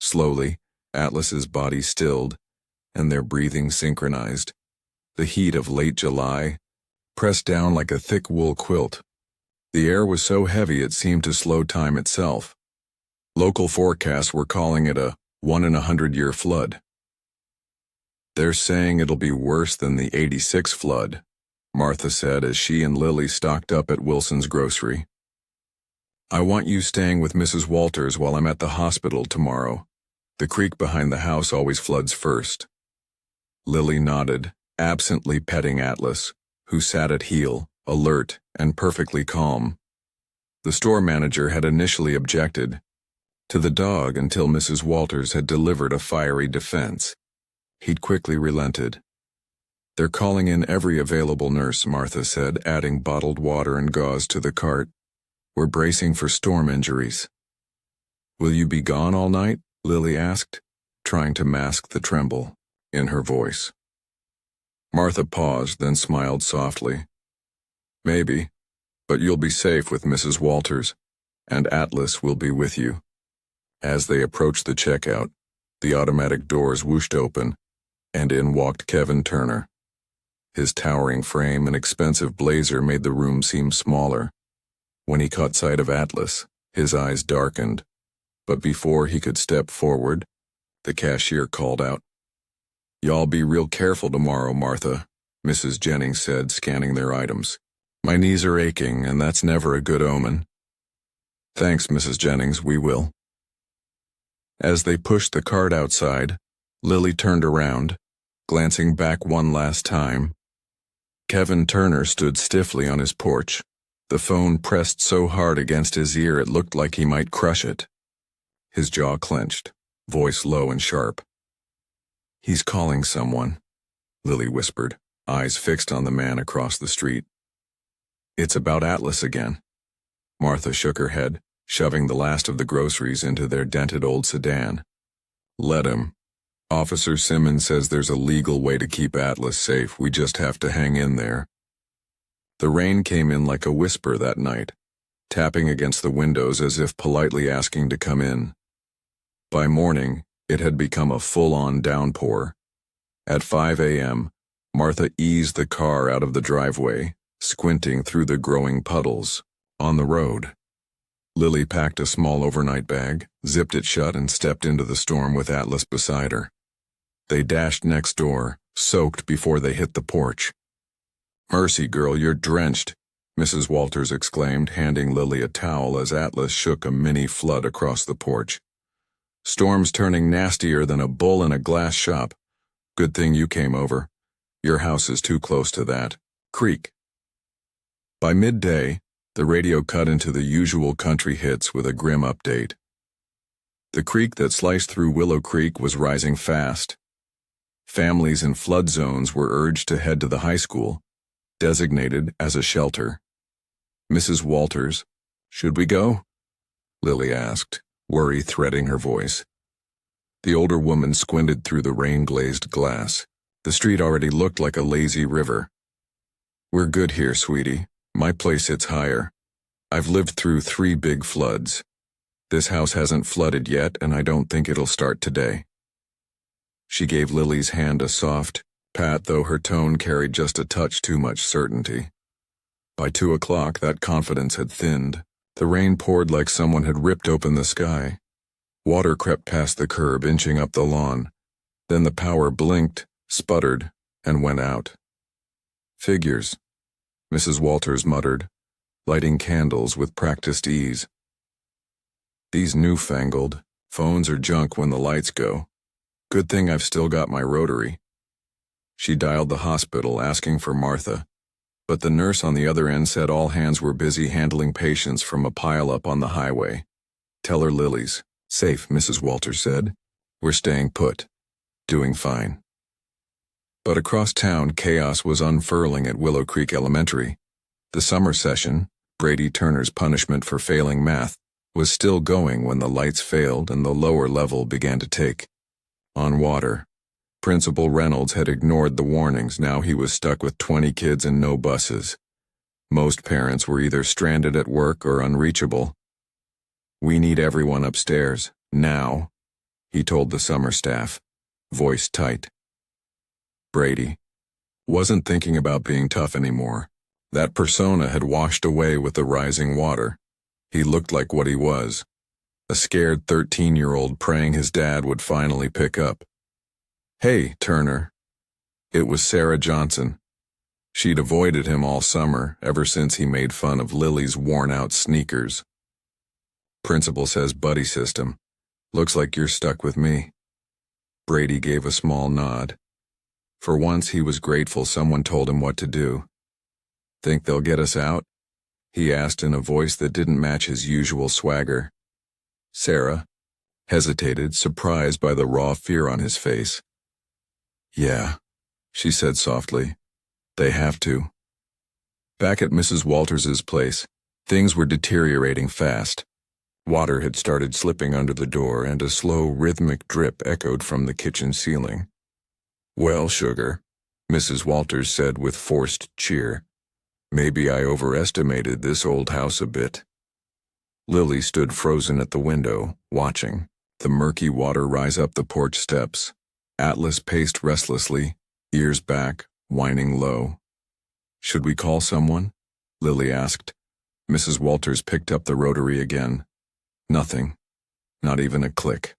Slowly, Atlas's body stilled, and their breathing synchronized. The heat of late July pressed down like a thick wool quilt. The air was so heavy it seemed to slow time itself. Local forecasts were calling it a 1-in-100-year flood. They're saying it'll be worse than the '86 flood, Martha said as she and Lily stocked up at Wilson's grocery. I want you staying with Mrs. Walters while I'm at the hospital tomorrow. The creek behind the house always floods first. Lily nodded, absently petting Atlas, who sat at heel, alert and perfectly calm. The store manager had initially objected to the dog until Mrs. Walters had delivered a fiery defense. He'd quickly relented. They're calling in every available nurse, Martha said, adding bottled water and gauze to the cart. We're bracing for storm injuries. Will you be gone all night? Lily asked, trying to mask the tremble in her voice. Martha paused, then smiled softly. Maybe, but you'll be safe with Mrs. Walters, and Atlas will be with you. As they approached the checkout, the automatic doors whooshed open, and in walked Kevin Turner. His towering frame and expensive blazer made the room seem smaller. When he caught sight of Atlas, his eyes darkened, but before he could step forward, the cashier called out. "Y'all be real careful tomorrow, Martha," Mrs. Jennings said, scanning their items. "My knees are aching, and that's never a good omen." "Thanks, Mrs. Jennings, we will." As they pushed the cart outside, Lily turned around, glancing back one last time. Kevin Turner stood stiffly on his porch, the phone pressed so hard against his ear it looked like he might crush it. His jaw clenched, voice low and sharp. "He's calling someone," Lily whispered, eyes fixed on the man across the street. "It's about Atlas again." Martha shook her head, shoving the last of the groceries into their dented old sedan. "Let him. Officer Simmons says there's a legal way to keep Atlas safe. We just have to hang in there." The rain came in like a whisper that night, tapping against the windows as if politely asking to come in. By morning, it had become a full-on downpour. At 5 a.m., Martha eased the car out of the driveway, squinting through the growing puddles. On the road, Lily packed a small overnight bag, zipped it shut, and stepped into the storm with Atlas beside her. They dashed next door, soaked before they hit the porch. "Mercy, girl, you're drenched," Mrs. Walters exclaimed, handing Lily a towel as Atlas shook a mini flood across the porch. "Storm's turning nastier than a bull in a glass shop. Good thing you came over. Your house is too close to that creek." By midday, the radio cut into the usual country hits with a grim update. The creek that sliced through Willow Creek was rising fast. Families in flood zones were urged to head to the high school, designated as a shelter. "Mrs. Walters, should we go?" Lily asked, worry threading her voice. The older woman squinted through the rain-glazed glass. The street already looked like a lazy river. "We're good here, sweetie. My place sits higher. I've lived through 3 big floods. This house hasn't flooded yet, and I don't think it'll start today." She gave Lily's hand a soft pat, though her tone carried just a touch too much certainty. By 2 o'clock, that confidence had thinned. The rain poured like someone had ripped open the sky. Water crept past the curb, inching up the lawn. Then the power blinked, sputtered, and went out. "Figures," Mrs. Walters muttered, lighting candles with practiced ease. "These newfangled phones are junk when the lights go. Good thing I've still got my rotary." She dialed the hospital, asking for Martha, but the nurse on the other end said all hands were busy handling patients from a pile-up on the highway. "Tell her Lily's safe," Mrs. Walters said. "We're staying put. Doing fine." But across town, chaos was unfurling at Willow Creek Elementary. The summer session, Brady Turner's punishment for failing math, was still going when the lights failed and the lower level began to take on water. Principal Reynolds had ignored the warnings. Now he was stuck with 20 kids and no buses. Most parents were either stranded at work or unreachable. "We need everyone upstairs, now," he told the summer staff, voice tight. Brady wasn't thinking about being tough anymore. That persona had washed away with the rising water. He looked like what he was, a scared 13-year-old praying his dad would finally pick up. "Hey, Turner." It was Sarah Johnson. She'd avoided him all summer, ever since he made fun of Lily's worn-out sneakers. "Principal says buddy system. Looks like you're stuck with me." Brady gave a small nod. For once he was grateful someone told him what to do. "Think they'll get us out?" he asked in a voice that didn't match his usual swagger. Sarah hesitated, surprised by the raw fear on his face. "Yeah," she said softly. "They have to." Back at Mrs. Walters's place, things were deteriorating fast. Water had started slipping under the door, and a slow, rhythmic drip echoed from the kitchen ceiling. "Well, sugar," Mrs. Walters said with forced cheer, Maybe I overestimated this old house a bit. Lily stood frozen at the window, watching the murky water rise up the porch steps. Atlas paced restlessly, ears back, whining low. "Should we call someone?" Lily asked. Mrs. Walters picked up the rotary again. Nothing. Not even a click.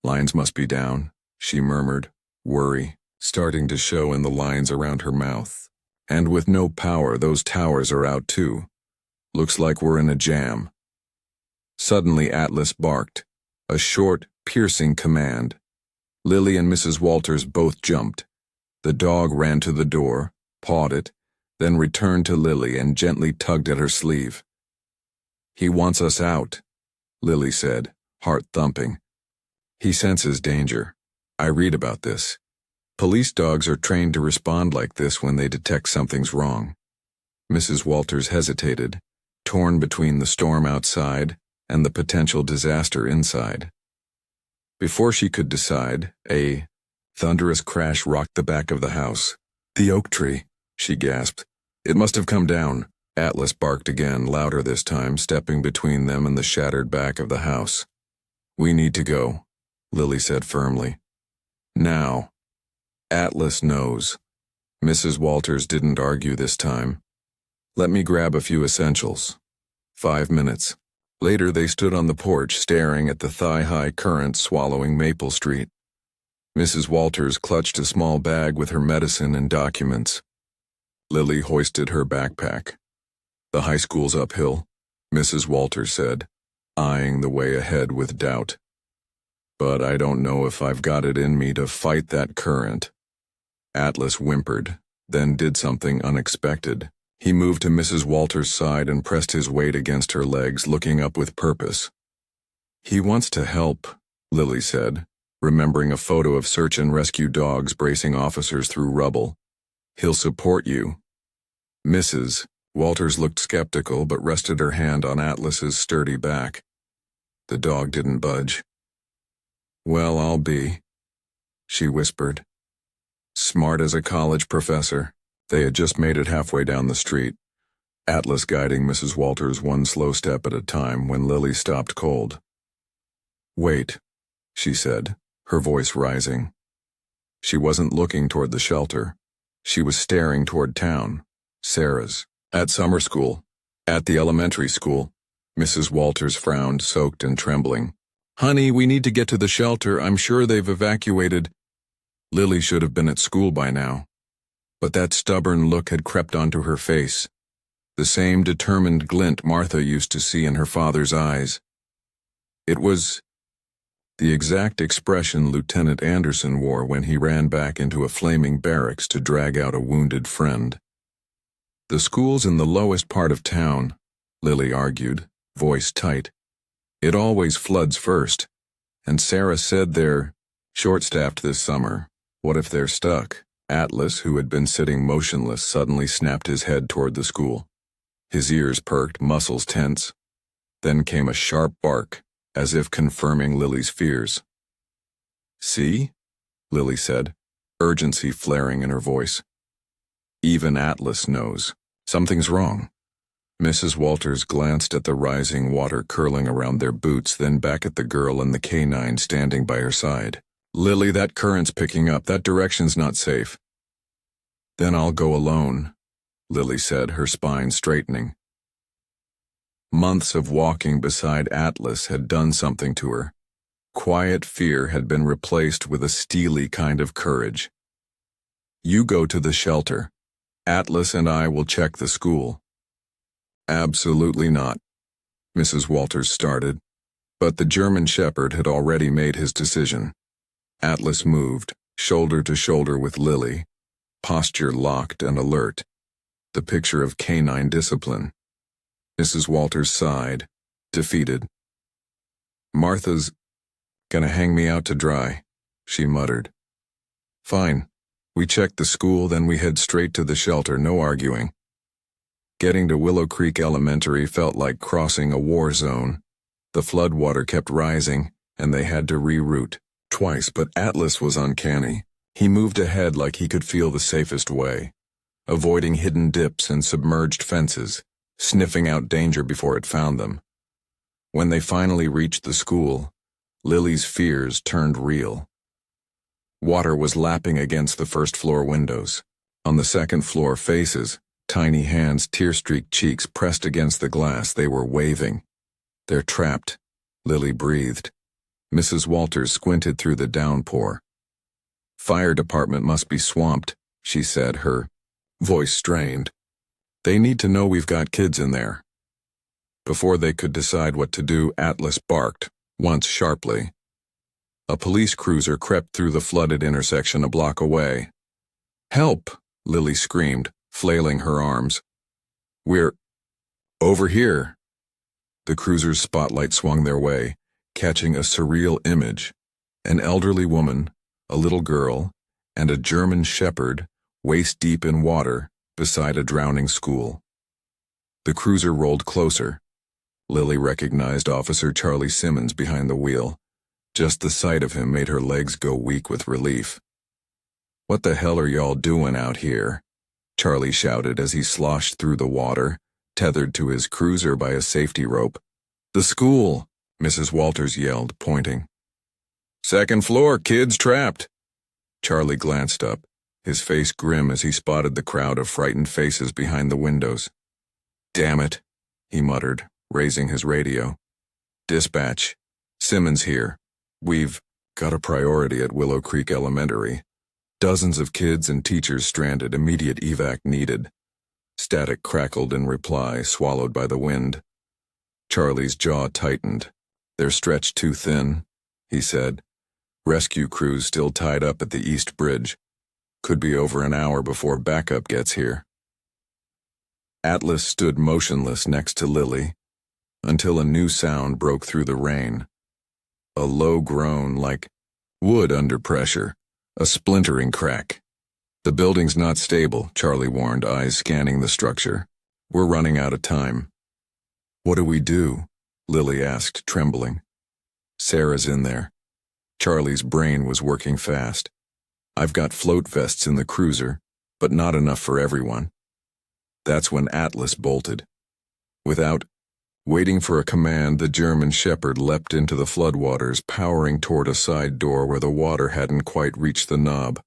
"Lines must be down," she murmured, worry starting to show in the lines around her mouth. "And with no power, those towers are out too. Looks like we're in a jam." Suddenly Atlas barked, a short, piercing command. Lily and Mrs. Walters both jumped. The dog ran to the door, pawed it, then returned to Lily and gently tugged at her sleeve. "He wants us out," Lily said, heart thumping. "He senses danger. I read about this. Police dogs are trained to respond like this when they detect something's wrong." Mrs. Walters hesitated, torn between the storm outside and the potential disaster inside. Before she could decide, a thunderous crash rocked the back of the house. "The oak tree," she gasped. "It must have come down." Atlas barked again, louder this time, stepping between them and the shattered back of the house. "We need to go," Lily said firmly. "Now." Atlas knows. Mrs. Walters didn't argue this time. "Let me grab a few essentials." 5 minutes. Later they stood on the porch staring at the thigh-high current swallowing Maple Street. Mrs. Walters clutched a small bag with her medicine and documents. Lily hoisted her backpack. "The high school's uphill," Mrs. Walters said, eyeing the way ahead with doubt. "But I don't know if I've got it in me to fight that current." Atlas whimpered, then did something unexpected. He moved to Mrs. Walters' side and pressed his weight against her legs, looking up with purpose. "He wants to help," Lily said, remembering a photo of search and rescue dogs bracing officers through rubble. "He'll support you." Mrs. Walters looked skeptical but rested her hand on Atlas's sturdy back. The dog didn't budge. "Well, I'll be," she whispered. Smart as a college professor. They had just made it halfway down the street, Atlas guiding Mrs. Walters one slow step at a time, when Lily stopped cold. "Wait," she said, her voice rising. She wasn't looking toward the shelter. She was staring toward town. Sarah's. At summer school. At the elementary school. Mrs. Walters frowned, soaked and trembling. "Honey, we need to get to the shelter. I'm sure they've evacuated." Lily should have been at school by now. But that stubborn look had crept onto her face. The same determined glint Martha used to see in her father's eyes. It was the exact expression Lieutenant Anderson wore when he ran back into a flaming barracks to drag out a wounded friend. "The school's in the lowest part of town," Lily argued, voice tight. "It always floods first. And Sarah said they're short-staffed this summer. What if they're stuck?" Atlas, who had been sitting motionless, suddenly snapped his head toward the school. His ears perked, muscles tense. Then came a sharp bark, as if confirming Lily's fears. "See?" Lily said, urgency flaring in her voice. "Even Atlas knows. Something's wrong." Mrs. Walters glanced at the rising water curling around their boots, then back at the girl and the canine standing by her side. "Lily, that current's picking up. That direction's not safe." "Then I'll go alone," Lily said, her spine straightening. Months of walking beside Atlas had done something to her. Quiet fear had been replaced with a steely kind of courage. "You go to the shelter. Atlas and I will check the school." "Absolutely not," Mrs. Walters started, but the German Shepherd had already made his decision. Atlas moved, shoulder to shoulder with Lily, posture locked and alert, the picture of canine discipline. Mrs. Walters sighed, defeated. "Martha's gonna hang me out to dry," she muttered. "Fine. We check the school, then we head straight to the shelter, no arguing." Getting to Willow Creek Elementary felt like crossing a war zone. The floodwater kept rising, and they had to reroute. Twice, but Atlas was uncanny. He moved ahead like he could feel the safest way. avoiding hidden dips and submerged fences, sniffing out danger before it found them. When they finally reached the school, Lily's fears turned real. Water was lapping against the first-floor windows. On the second-floor faces, tiny hands, tear-streaked cheeks pressed against the glass, they were waving. "They're trapped," Lily breathed. Mrs. Walters squinted through the downpour. "Fire department must be swamped," she said, her voice strained. "They need to know we've got kids in there." Before they could decide what to do, Atlas barked, once sharply. A police cruiser crept through the flooded intersection a block away. "Help!" Lily screamed, flailing her arms. "We're over here." The cruiser's spotlight swung their way, catching a surreal image. An elderly woman, a little girl, and a German shepherd, waist-deep in water, beside a drowning school. The cruiser rolled closer. Lily recognized Officer Charlie Simmons behind the wheel. Just the sight of him made her legs go weak with relief. "What the hell are y'all doing out here?" Charlie shouted as he sloshed through the water, tethered to his cruiser by a safety rope. "The school," Mrs. Walters yelled, pointing. "Second floor, kids trapped." Charlie glanced up, his face grim as he spotted the crowd of frightened faces behind the windows. "Damn it," he muttered, raising his radio. "Dispatch, Simmons here. We've got a priority at Willow Creek Elementary. Dozens of kids and teachers stranded, immediate evac needed." Static crackled in reply, swallowed by the wind. Charlie's jaw tightened. "They're stretched too thin," he said. "Rescue crews still tied up at the East Bridge. Could be over an hour before backup gets here." Atlas stood motionless next to Lily, until a new sound broke through the rain. A low groan like wood under pressure, a splintering crack. "The building's not stable," Charlie warned, eyes scanning the structure. "We're running out of time." "What do we do?" Lily asked, trembling. "Sarah's in there." Charlie's brain was working fast. "I've got float vests in the cruiser, but not enough for everyone." That's when Atlas bolted. Without waiting for a command, the German shepherd leapt into the floodwaters, powering toward a side door where the water hadn't quite reached the knob.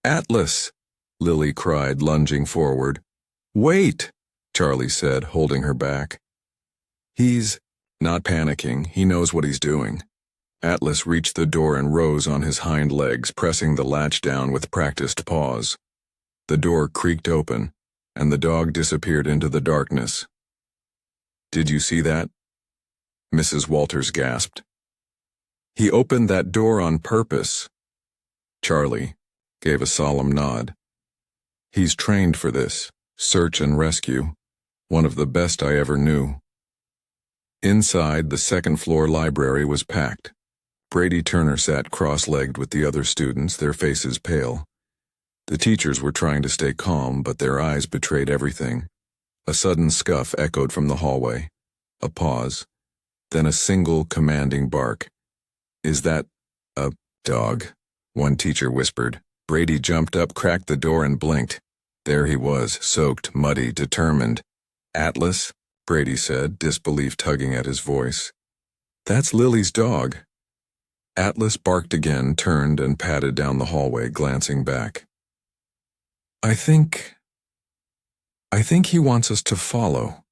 "Atlas!" Lily cried, lunging forward. "Wait!" Charlie said, holding her back. "He's not panicking. He knows what he's doing." Atlas reached the door and rose on his hind legs, pressing the latch down with practiced paws. The door creaked open, and the dog disappeared into the darkness. "Did you see that?" Mrs. Walters gasped. "He opened that door on purpose." Charlie gave a solemn nod. "He's trained for this, search and rescue, one of the best I ever knew." Inside, the second-floor library was packed. Brady Turner sat cross-legged with the other students, their faces pale. The teachers were trying to stay calm, but their eyes betrayed everything. A sudden scuff echoed from the hallway. A pause. Then a single commanding bark. "Is that a dog?" one teacher whispered. Brady jumped up, cracked the door, and blinked. There he was, soaked, muddy, determined. "Atlas?" Brady said, disbelief tugging at his voice. "That's Lily's dog." Atlas barked again, turned, and padded down the hallway, glancing back. I think he wants us to follow,"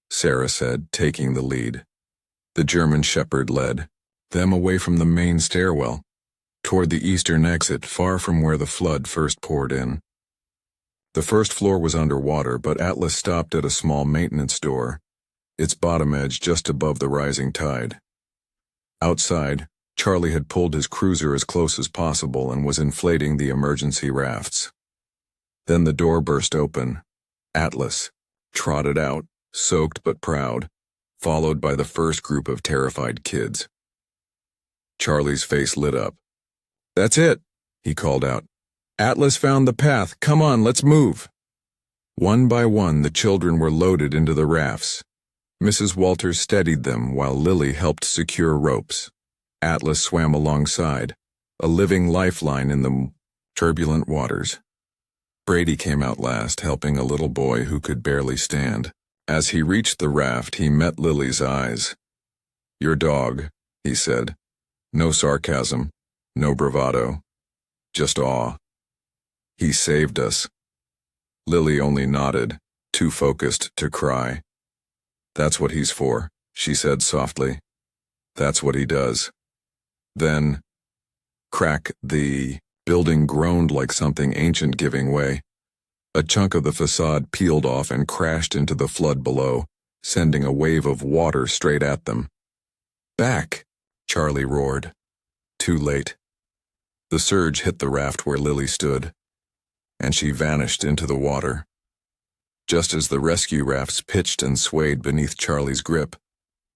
Sarah said, taking the lead. The German shepherd led them away from the main stairwell, toward the eastern exit, far from where the flood first poured in. The first floor was underwater, but Atlas stopped at a small maintenance door, its bottom edge just above the rising tide. Outside, Charlie had pulled his cruiser as close as possible and was inflating the emergency rafts. Then the door burst open. Atlas trotted out, soaked but proud, followed by the first group of terrified kids. Charlie's face lit up. "That's it," he called out. "Atlas found the path. Come on, let's move." One by one, the children were loaded into the rafts. Mrs. Walters steadied them while Lily helped secure ropes. Atlas swam alongside, a living lifeline in the turbulent waters. Brady came out last, helping a little boy who could barely stand. As he reached the raft, he met Lily's eyes. "Your dog," he said. No sarcasm, no bravado, just awe. "He saved us." Lily only nodded, too focused to cry. "That's what he's for," she said softly. "That's what he does." Then, crack, the building groaned like something ancient giving way. A chunk of the facade peeled off and crashed into the flood below, sending a wave of water straight at them. "Back!" Charlie roared. Too late. The surge hit the raft where Lily stood, and she vanished into the water. Just as the rescue rafts pitched and swayed beneath Charlie's grip,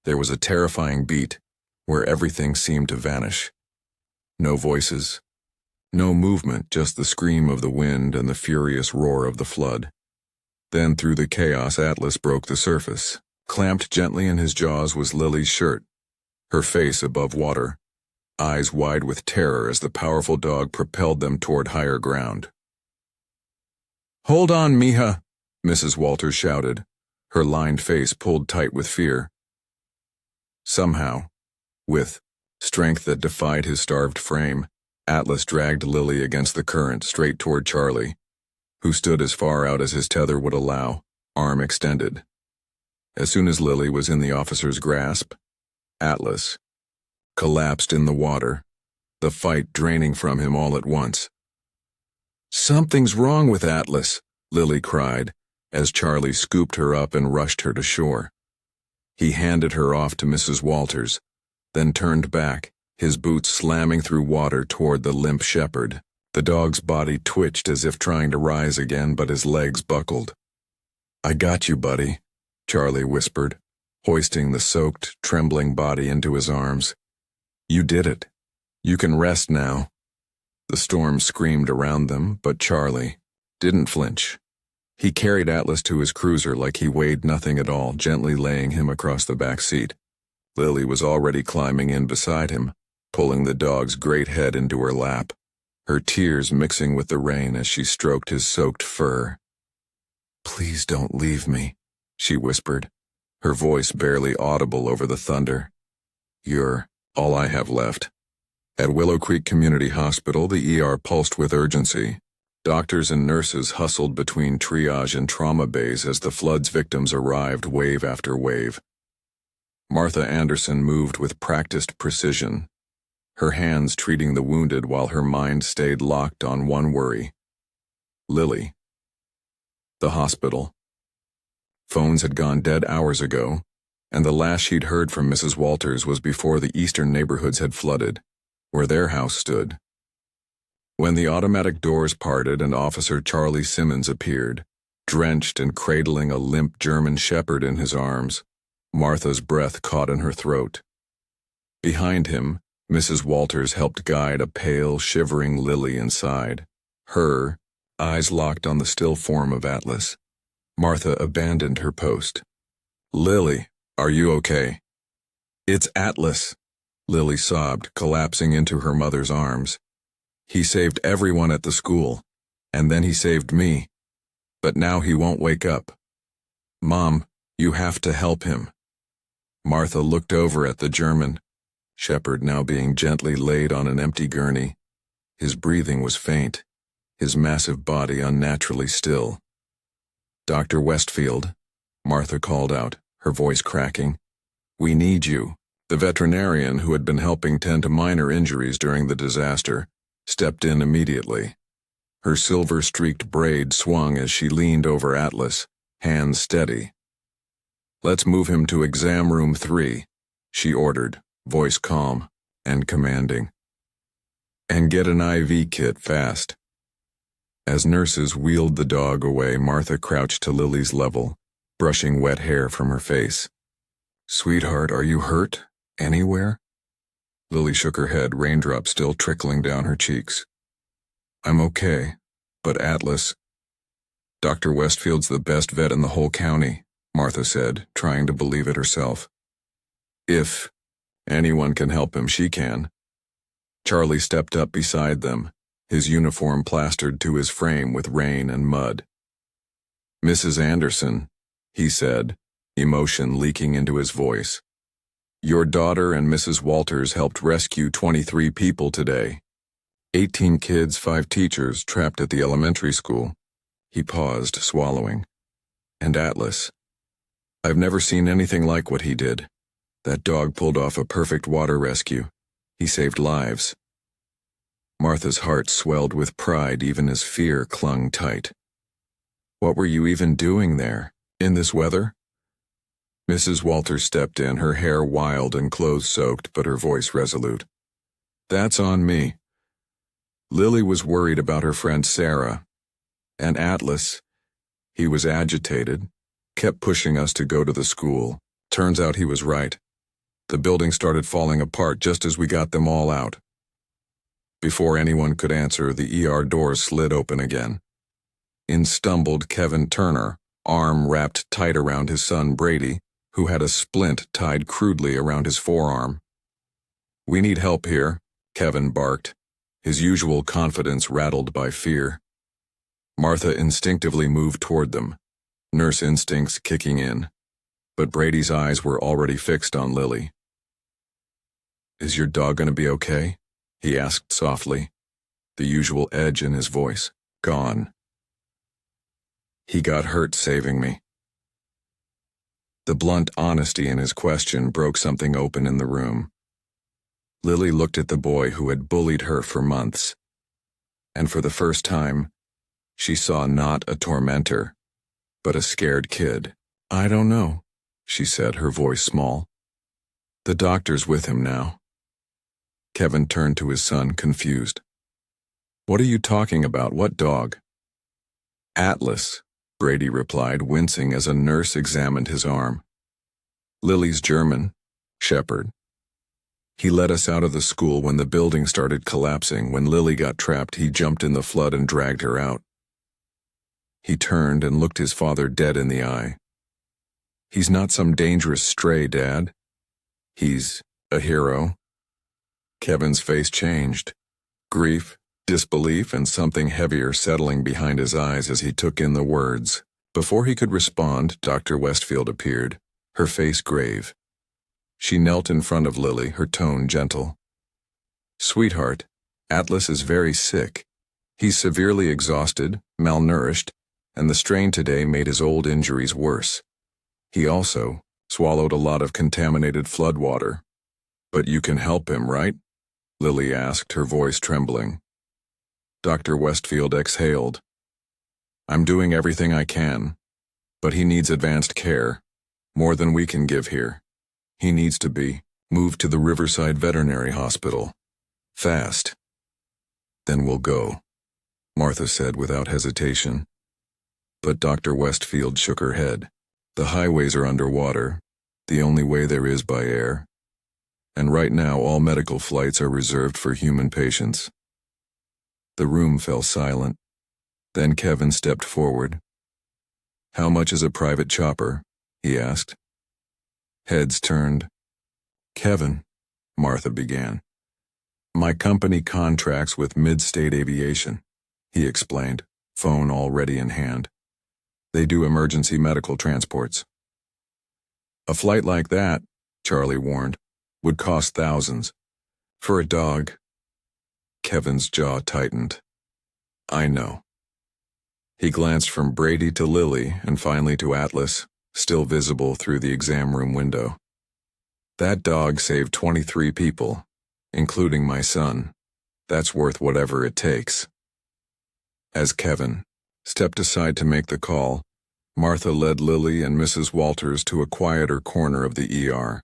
there was a terrifying beat where everything seemed to vanish. No voices, no movement, just the scream of the wind and the furious roar of the flood. Then through the chaos, Atlas broke the surface. Clamped gently in his jaws was Lily's shirt, her face above water, eyes wide with terror as the powerful dog propelled them toward higher ground. "Hold on, mija," Mrs. Walters shouted, her lined face pulled tight with fear. Somehow, with strength that defied his starved frame, Atlas dragged Lily against the current straight toward Charlie, who stood as far out as his tether would allow, arm extended. As soon as Lily was in the officer's grasp, Atlas collapsed in the water, the fight draining from him all at once. "Something's wrong with Atlas," Lily cried, as Charlie scooped her up and rushed her to shore. He handed her off to Mrs. Walters, then turned back, his boots slamming through water toward the limp shepherd. The dog's body twitched as if trying to rise again, but his legs buckled. "I got you, buddy," Charlie whispered, hoisting the soaked, trembling body into his arms. "You did it. You can rest now." The storm screamed around them, but Charlie didn't flinch. He carried Atlas to his cruiser like he weighed nothing at all, gently laying him across the back seat. Lily was already climbing in beside him, pulling the dog's great head into her lap, her tears mixing with the rain as she stroked his soaked fur. "Please don't leave me," she whispered, her voice barely audible over the thunder. "You're all I have left." At Willow Creek Community Hospital, the ER pulsed with urgency. Doctors and nurses hustled between triage and trauma bays as the flood's victims arrived wave after wave. Martha Anderson moved with practiced precision, her hands treating the wounded while her mind stayed locked on one worry: Lily. The hospital. Phones had gone dead hours ago, and the last she'd heard from Mrs. Walters was before the eastern neighborhoods had flooded, where their house stood. When the automatic doors parted and Officer Charlie Simmons appeared, drenched and cradling a limp German shepherd in his arms, Martha's breath caught in her throat. Behind him, Mrs. Walters helped guide a pale, shivering Lily inside, her eyes locked on the still form of Atlas. Martha abandoned her post. "Lily, are you okay?" "It's Atlas," Lily sobbed, collapsing into her mother's arms. "He saved everyone at the school, and then he saved me. But now he won't wake up. Mom, you have to help him." Martha looked over at the German shepherd now being gently laid on an empty gurney. His breathing was faint, his massive body unnaturally still. "Dr. Westfield," Martha called out, her voice cracking. "We need you." The veterinarian, who had been helping tend to minor injuries during the disaster, stepped in immediately. Her silver-streaked braid swung as she leaned over Atlas, hands steady. "Let's move him to exam room 3, she ordered, voice calm and commanding. "And get an IV kit fast." As nurses wheeled the dog away, Martha crouched to Lily's level, brushing wet hair from her face. "Sweetheart, are you hurt? Anywhere?" Lily shook her head, raindrops still trickling down her cheeks. "I'm okay, but Atlas—" "Dr. Westfield's the best vet in the whole county," Martha said, trying to believe it herself. "If anyone can help him, she can." Charlie stepped up beside them, his uniform plastered to his frame with rain and mud. "Mrs. Anderson," he said, emotion leaking into his voice. "Your daughter and Mrs. Walters helped rescue 23 people today. 18 kids, 5 teachers trapped at the elementary school." He paused, swallowing. "And Atlas. I've never seen anything like what he did. That dog pulled off a perfect water rescue. He saved lives." Martha's heart swelled with pride even as fear clung tight. "What were you even doing there, in this weather?" Mrs. Walters stepped in, her hair wild and clothes soaked, but her voice resolute. "That's on me." Lily was worried about her friend Sarah. And Atlas, he was agitated, kept pushing us to go to the school. Turns out he was right. The building started falling apart just as we got them all out. Before anyone could answer, the ER doors slid open again. In stumbled Kevin Turner, arm wrapped tight around his son Brady, who had a splint tied crudely around his forearm. "We need help here," Kevin barked, his usual confidence rattled by fear. Martha instinctively moved toward them, nurse instincts kicking in, but Brady's eyes were already fixed on Lily. "Is your dog going to be okay?" he asked softly, the usual edge in his voice gone. "He got hurt saving me." The blunt honesty in his question broke something open in the room. Lily looked at the boy who had bullied her for months, and for the first time, she saw not a tormentor, but a scared kid. "I don't know," she said, her voice small. "The doctor's with him now." Kevin turned to his son, confused. "What are you talking about? What dog?" "Atlas," Brady replied, wincing as a nurse examined his arm. "Lily's German, Shepherd. He led us out of the school when the building started collapsing. When Lily got trapped, he jumped in the flood and dragged her out." He turned and looked his father dead in the eye. "He's not some dangerous stray, Dad. He's a hero." Kevin's face changed. Grief, disbelief, and something heavier settling behind his eyes as he took in the words. Before he could respond, Dr. Westfield appeared, her face grave. She knelt in front of Lily, her tone gentle. "Sweetheart, Atlas is very sick. He's severely exhausted, malnourished, and the strain today made his old injuries worse. He also swallowed a lot of contaminated floodwater. But you can help him, right?" Lily asked, her voice trembling. Dr. Westfield exhaled. "I'm doing everything I can, but he needs advanced care, more than we can give here. He needs to be moved to the Riverside Veterinary Hospital. Fast." "Then we'll go," Martha said without hesitation. But Dr. Westfield shook her head. "The highways are underwater, the only way there is by air. And right now all medical flights are reserved for human patients." The room fell silent. Then Kevin stepped forward. "How much is a private chopper?" he asked. Heads turned. "Kevin," Martha began. "My company contracts with Mid-State Aviation," he explained, phone already in hand. "They do emergency medical transports." "A flight like that," Charlie warned, "would cost thousands. For a dog." Kevin's jaw tightened. "I know." He glanced from Brady to Lily and finally to Atlas, still visible through the exam room window. "That dog saved 23 people, including my son. That's worth whatever it takes." As Kevin stepped aside to make the call, Martha led Lily and Mrs. Walters to a quieter corner of the ER.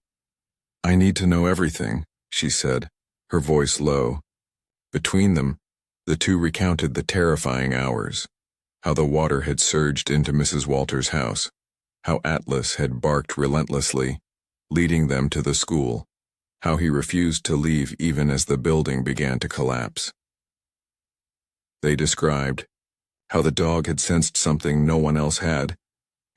"I need to know everything," she said, her voice low. Between them, the two recounted the terrifying hours, how the water had surged into Mrs. Walters' house, how Atlas had barked relentlessly, leading them to the school, how he refused to leave even as the building began to collapse. They described how the dog had sensed something no one else had,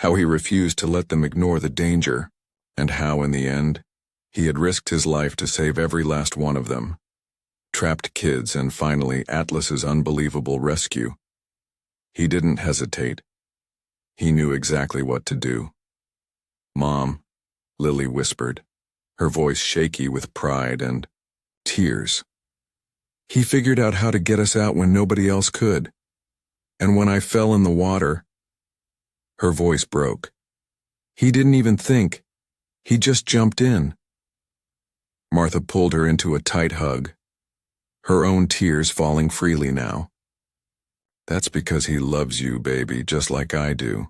how he refused to let them ignore the danger, and how, in the end, he had risked his life to save every last one of them. trapped kids, and finally Atlas's unbelievable rescue. He didn't hesitate. He knew exactly what to do. "Mom," Lily whispered, her voice shaky with pride and tears. "He figured out how to get us out when nobody else could. And when I fell in the water—" Her voice broke. "He didn't even think. He just jumped in." Martha pulled her into a tight hug, her own tears falling freely now. "That's because he loves you, baby, just like I do."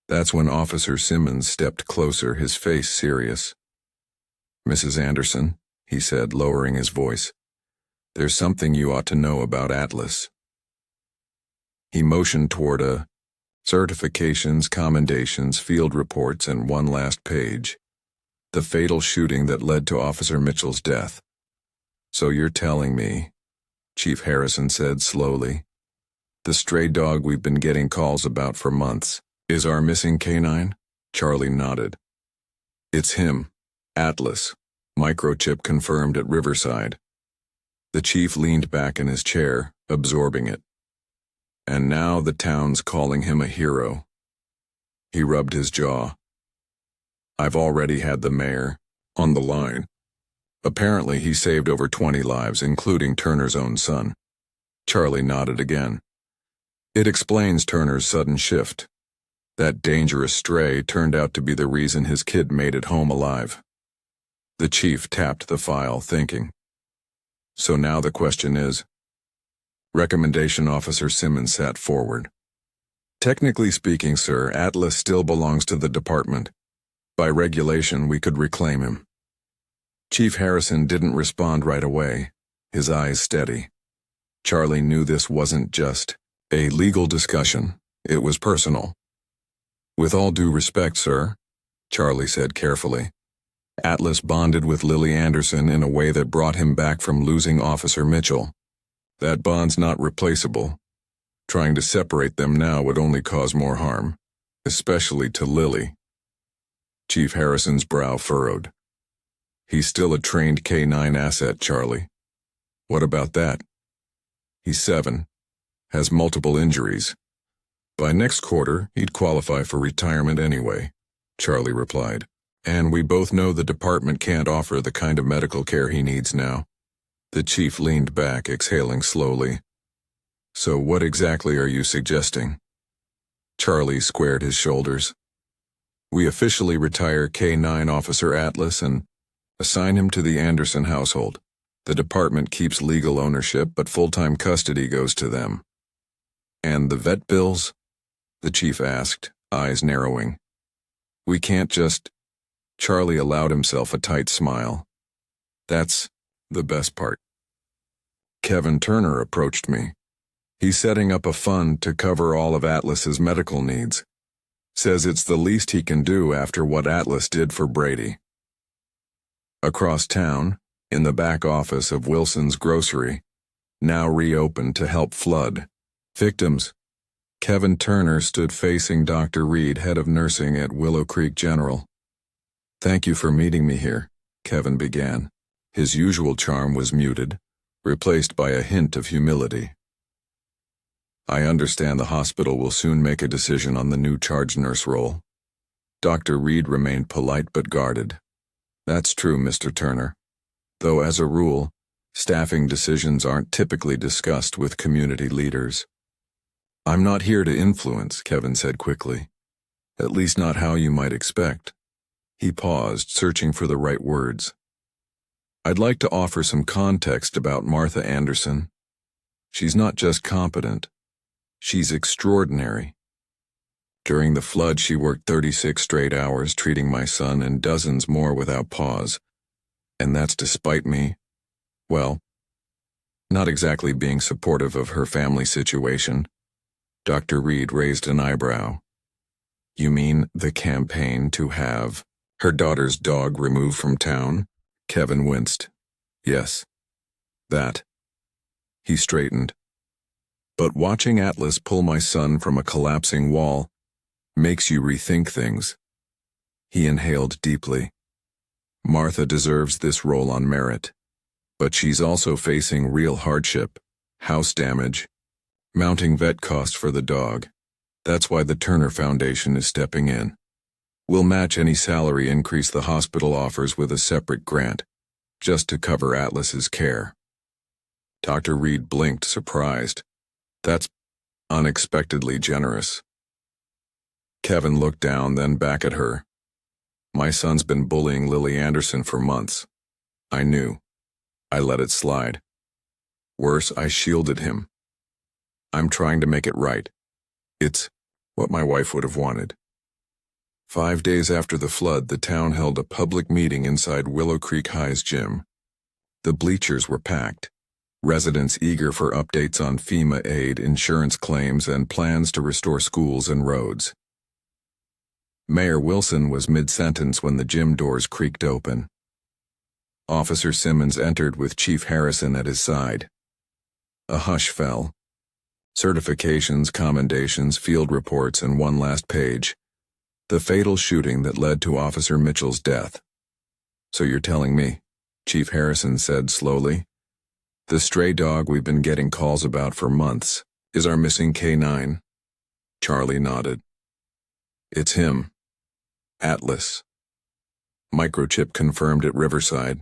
That's when Officer Simmons stepped closer, his face serious. "Mrs. Anderson," he said, lowering his voice, "there's something you ought to know about Atlas." He motioned toward certifications, commendations, field reports, and one last page. The fatal shooting that led to Officer Mitchell's death. "So you're telling me," Chief Harrison said slowly, "the stray dog we've been getting calls about for months is our missing canine?" Charlie nodded. "It's him, Atlas," microchip confirmed at Riverside. The chief leaned back in his chair, absorbing it. "And now the town's calling him a hero." He rubbed his jaw. "I've already had the mayor on the line. Apparently he saved over 20 lives, including Turner's own son." Charlie nodded again. "It explains Turner's sudden shift. That dangerous stray turned out to be the reason his kid made it home alive." The chief tapped the file, thinking. "So now the question is—" Recommendation Officer Simmons sat forward. "Technically speaking, sir, Atlas still belongs to the department. By regulation, we could reclaim him." Chief Harrison didn't respond right away, his eyes steady. Charlie knew this wasn't just a legal discussion, it was personal. "With all due respect, sir," Charlie said carefully, "Atlas bonded with Lily Anderson in a way that brought him back from losing Officer Mitchell. That bond's not replaceable. Trying to separate them now would only cause more harm, especially to Lily." Chief Harrison's brow furrowed. "He's still a trained K-9 asset, Charlie. What about that? He's 7, has multiple injuries. By next quarter, he'd qualify for retirement anyway," Charlie replied. "And we both know the department can't offer the kind of medical care he needs now." The chief leaned back, exhaling slowly. "So what exactly are you suggesting?" Charlie squared his shoulders. "We officially retire K-9 Officer Atlas and assign him to the Anderson household. The department keeps legal ownership, but full-time custody goes to them." "And the vet bills?" the chief asked, eyes narrowing. "We can't just—" Charlie allowed himself a tight smile. "That's the best part. Kevin Turner approached me. He's setting up a fund to cover all of Atlas's medical needs. Says it's the least he can do after what Atlas did for Brady." Across town, in the back office of Wilson's Grocery, now reopened to help flood victims, Kevin Turner stood facing Dr. Reed, head of nursing at Willow Creek General. "Thank you for meeting me here," Kevin began. His usual charm was muted, replaced by a hint of humility. "I understand the hospital will soon make a decision on the new charge nurse role." Dr. Reed remained polite but guarded. "That's true, Mr. Turner. Though as a rule, staffing decisions aren't typically discussed with community leaders." "I'm not here to influence," Kevin said quickly. "At least not how you might expect." He paused, searching for the right words. "I'd like to offer some context about Martha Anderson. She's not just competent. She's extraordinary. During the flood, she worked 36 straight hours treating my son and dozens more without pause. And that's despite me, well, not exactly being supportive of her family situation." Dr. Reed raised an eyebrow. "You mean the campaign to have her daughter's dog removed from town?" Kevin winced. "Yes. That." He straightened. "But watching Atlas pull my son from a collapsing wall makes you rethink things." He inhaled deeply. "Martha deserves this role on merit. But she's also facing real hardship, house damage, mounting vet costs for the dog. That's why the Turner Foundation is stepping in. We'll match any salary increase the hospital offers with a separate grant, just to cover Atlas's care. Dr. Reed blinked, surprised. That's unexpectedly generous. Kevin looked down, then back at her. My son's been bullying Lily Anderson for months. I knew. I let it slide. Worse, I shielded him. I'm trying to make it right. It's what my wife would have wanted. 5 days after the flood, the town held a public meeting inside Willow Creek High's gym. The bleachers were packed, residents eager for updates on FEMA aid, insurance claims, and plans to restore schools and roads. Mayor Wilson was mid-sentence when the gym doors creaked open. Officer Simmons entered with Chief Harrison at his side. A hush fell. Certifications, commendations, field reports, and one last page. The fatal shooting that led to Officer Mitchell's death. So you're telling me, Chief Harrison said slowly, the stray dog we've been getting calls about for months is our missing K9? Charlie nodded. It's him. Atlas. Microchip confirmed at Riverside.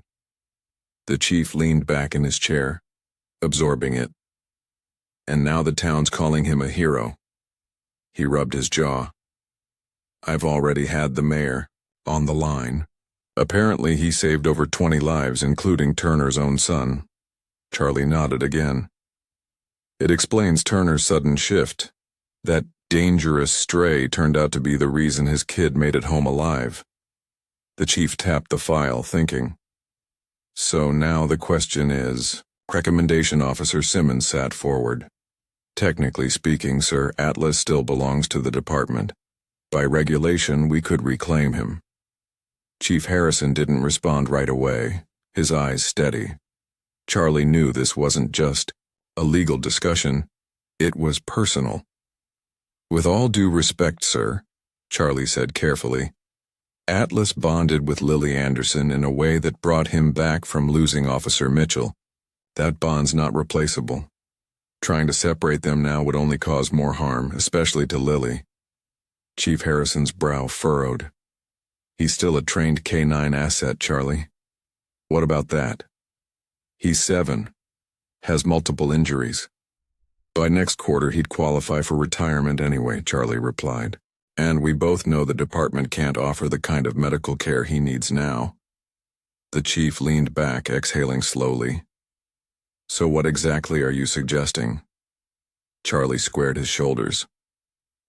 The chief leaned back in his chair, absorbing it. And now the town's calling him a hero. He rubbed his jaw. I've already had the mayor on the line. Apparently he saved over 20 lives, including Turner's own son. Charlie nodded again. It explains Turner's sudden shift. That dangerous stray turned out to be the reason his kid made it home alive. The chief tapped the file, thinking. So now the question is, Recommendation Officer Simmons sat forward. Technically speaking, sir, Atlas still belongs to the department. By regulation, we could reclaim him. Chief Harrison didn't respond right away, his eyes steady. Charlie knew this wasn't just a legal discussion, it was personal. With all due respect, sir, Charlie said carefully, Atlas bonded with Lily Anderson in a way that brought him back from losing Officer Mitchell. That bond's not replaceable. Trying to separate them now would only cause more harm, especially to Lily. Chief Harrison's brow furrowed. He's still a trained K9 asset, Charlie. What about that? He's 7. Has multiple injuries. By next quarter, he'd qualify for retirement anyway, Charlie replied. And we both know the department can't offer the kind of medical care he needs now. The chief leaned back, exhaling slowly. So what exactly are you suggesting? Charlie squared his shoulders.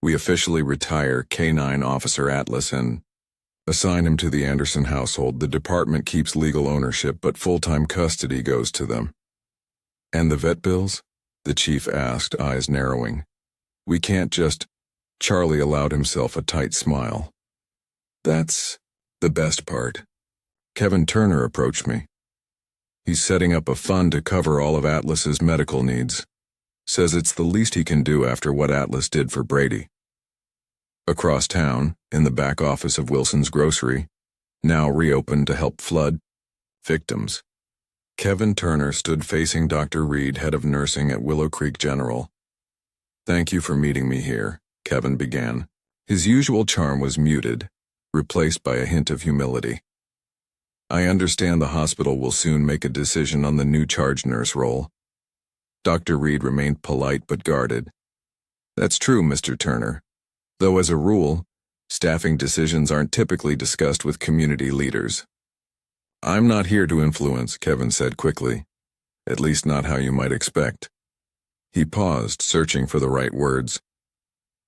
We officially retire K9 Officer Atlas and assign him to the Anderson household. The department keeps legal ownership, but full-time custody goes to them. And the vet bills? The chief asked, eyes narrowing. We can't just... Charlie allowed himself a tight smile. That's the best part. Kevin Turner approached me. He's setting up a fund to cover all of Atlas's medical needs. Says it's the least he can do after what Atlas did for Brady. Across town, in the back office of Wilson's Grocery, now reopened to help flood victims, Kevin Turner stood facing Dr. Reed, head of nursing at Willow Creek General. Thank you for meeting me here, Kevin began. His usual charm was muted, replaced by a hint of humility. I understand the hospital will soon make a decision on the new charge nurse role. Dr. Reed remained polite but guarded. That's true, Mr. Turner. Though as a rule, staffing decisions aren't typically discussed with community leaders. I'm not here to influence, Kevin said quickly. At least not how you might expect. He paused, searching for the right words.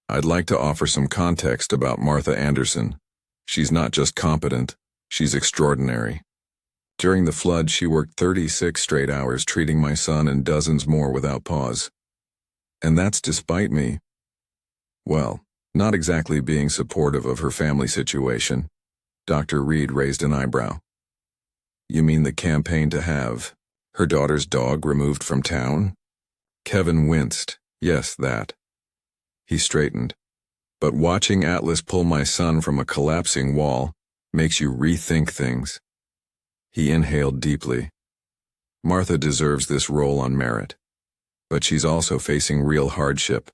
I'd like to offer some context about Martha Anderson. She's not just competent, she's extraordinary. During the flood, she worked 36 straight hours treating my son and dozens more without pause. And that's despite me, well, not exactly being supportive of her family situation. Dr. Reed raised an eyebrow. You mean the campaign to have her daughter's dog removed from town? Kevin winced. Yes, that. He straightened. But watching Atlas pull my son from a collapsing wall makes you rethink things. He inhaled deeply. Martha deserves this role on merit. But she's also facing real hardship.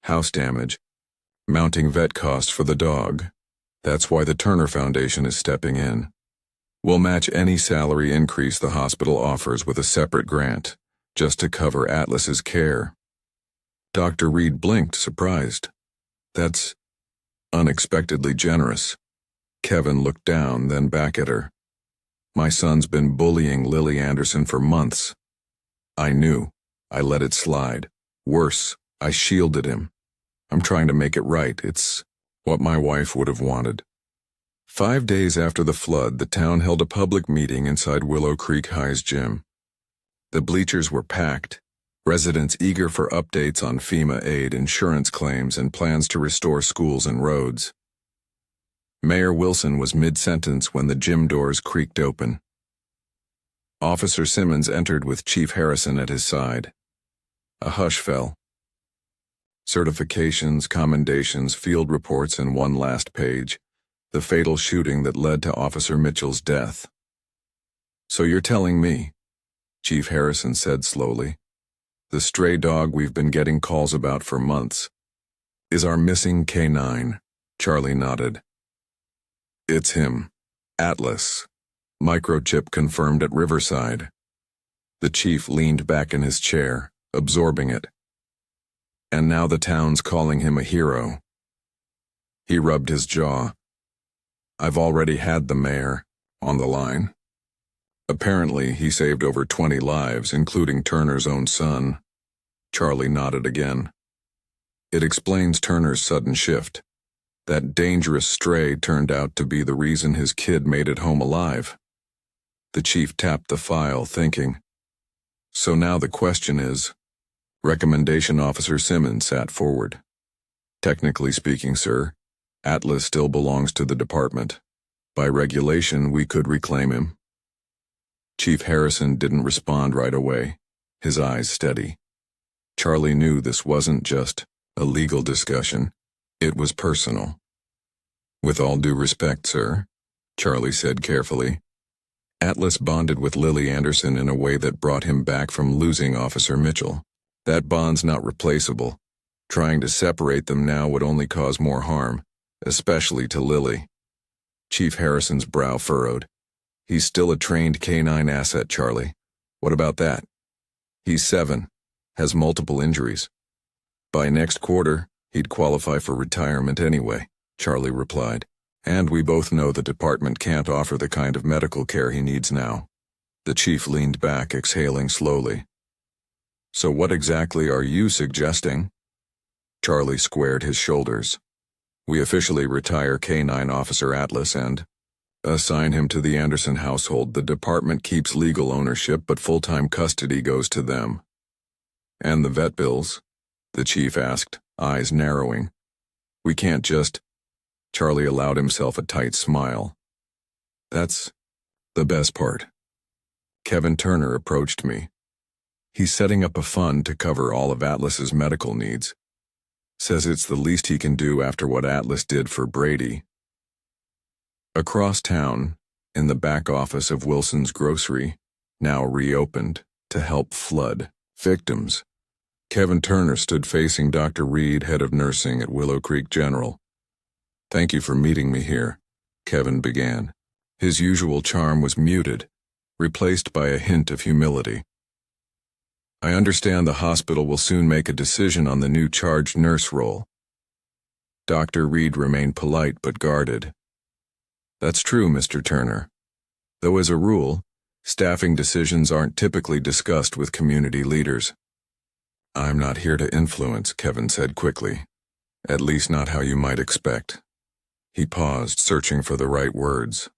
House damage. Mounting vet costs for the dog. That's why the Turner Foundation is stepping in. We'll match any salary increase the hospital offers with a separate grant, just to cover Atlas's care. Dr. Reed blinked, surprised. That's unexpectedly generous. Kevin looked down, then back at her. My son's been bullying Lily Anderson for months. I knew. I let it slide. Worse, I shielded him. I'm trying to make it right. It's what my wife would have wanted. 5 days after the flood, the town held a public meeting inside Willow Creek High's gym. The bleachers were packed, residents eager for updates on FEMA aid, insurance claims, and plans to restore schools and roads. Mayor Wilson was mid-sentence when the gym doors creaked open. Officer Simmons entered with Chief Harrison at his side. A hush fell. Certifications, commendations, field reports, and one last page. The fatal shooting that led to Officer Mitchell's death. So you're telling me, Chief Harrison said slowly, the stray dog we've been getting calls about for months is our missing K9. Charlie nodded. It's him. Atlas. Microchip confirmed at Riverside. The chief leaned back in his chair, absorbing it. And now the town's calling him a hero. He rubbed his jaw. I've already had the mayor on the line. Apparently, he saved over 20 lives, including Turner's own son. Charlie nodded again. It explains Turner's sudden shift. That dangerous stray turned out to be the reason his kid made it home alive. The chief tapped the file, thinking. So now the question is, Recommendation Officer Simmons sat forward. Technically speaking, sir, Atlas still belongs to the department. By regulation, we could reclaim him. Chief Harrison didn't respond right away, his eyes steady. Charlie knew this wasn't just a legal discussion, it was personal. With all due respect, sir, Charlie said carefully. Atlas bonded with Lily Anderson in a way that brought him back from losing Officer Mitchell. That bond's not replaceable. Trying to separate them now would only cause more harm, especially to Lily. Chief Harrison's brow furrowed. He's still a trained K9 asset, Charlie. What about that? He's 7, has multiple injuries. By next quarter, he'd qualify for retirement anyway, Charlie replied. And we both know the department can't offer the kind of medical care he needs now. The chief leaned back, exhaling slowly. So what exactly are you suggesting? Charlie squared his shoulders. We officially retire K9 Officer Atlas and assign him to the Anderson household. The department keeps legal ownership, but full-time custody goes to them. And the vet bills? The chief asked, eyes narrowing. We can't just... Charlie allowed himself a tight smile. That's the best part. Kevin Turner approached me. He's setting up a fund to cover all of Atlas's medical needs. Says it's the least he can do after what Atlas did for Brady. Across town, in the back office of Wilson's Grocery, now reopened to help flood victims, Kevin Turner stood facing Dr. Reed, head of nursing at Willow Creek General. Thank you for meeting me here, Kevin began. His usual charm was muted, replaced by a hint of humility. I understand the hospital will soon make a decision on the new charge nurse role. Dr. Reed remained polite but guarded. That's true, Mr. Turner. Though as a rule, staffing decisions aren't typically discussed with community leaders. I'm not here to influence, Kevin said quickly. At least not how you might expect. He paused, searching for the right words.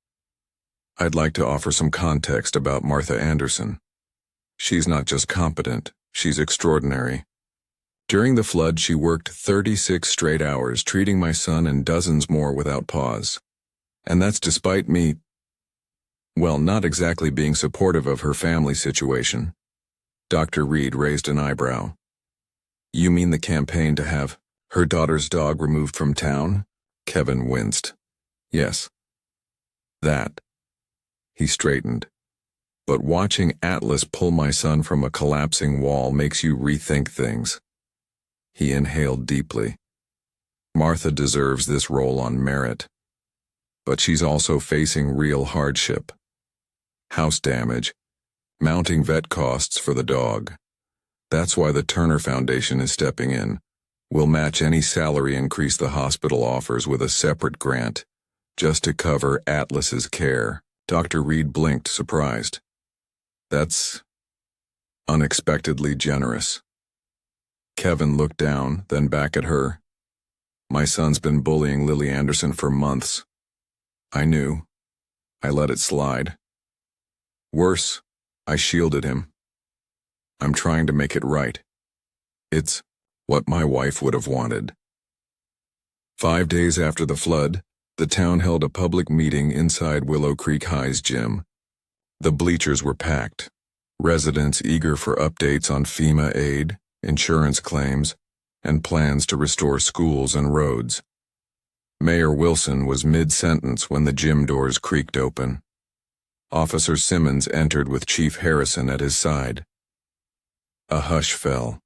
I'd like to offer some context about Martha Anderson. She's not just competent, she's extraordinary. During the flood, she worked 36 straight hours, treating my son and dozens more without pause. And that's despite me, well, not exactly being supportive of her family situation. Dr. Reed raised an eyebrow. You mean the campaign to have her daughter's dog removed from town? Kevin winced. Yes. That. He straightened. But watching Atlas pull my son from a collapsing wall makes you rethink things. He inhaled deeply. Martha deserves this role on merit. But she's also facing real hardship. House damage, mounting vet costs for the dog. That's why the Turner Foundation is stepping in. We'll match any salary increase the hospital offers with a separate grant, just to cover Atlas's care. Dr. Reed blinked, surprised. That's unexpectedly generous. Kevin looked down, then back at her. My son's been bullying Lily Anderson for months. I knew. I let it slide. Worse, I shielded him. I'm trying to make it right. It's what my wife would have wanted. 5 days after the flood, the town held a public meeting inside Willow Creek High's gym. The bleachers were packed, residents eager for updates on FEMA aid, insurance claims, and plans to restore schools and roads. Mayor Wilson was mid-sentence when the gym doors creaked open. Officer Simmons entered with Chief Harrison at his side. A hush fell.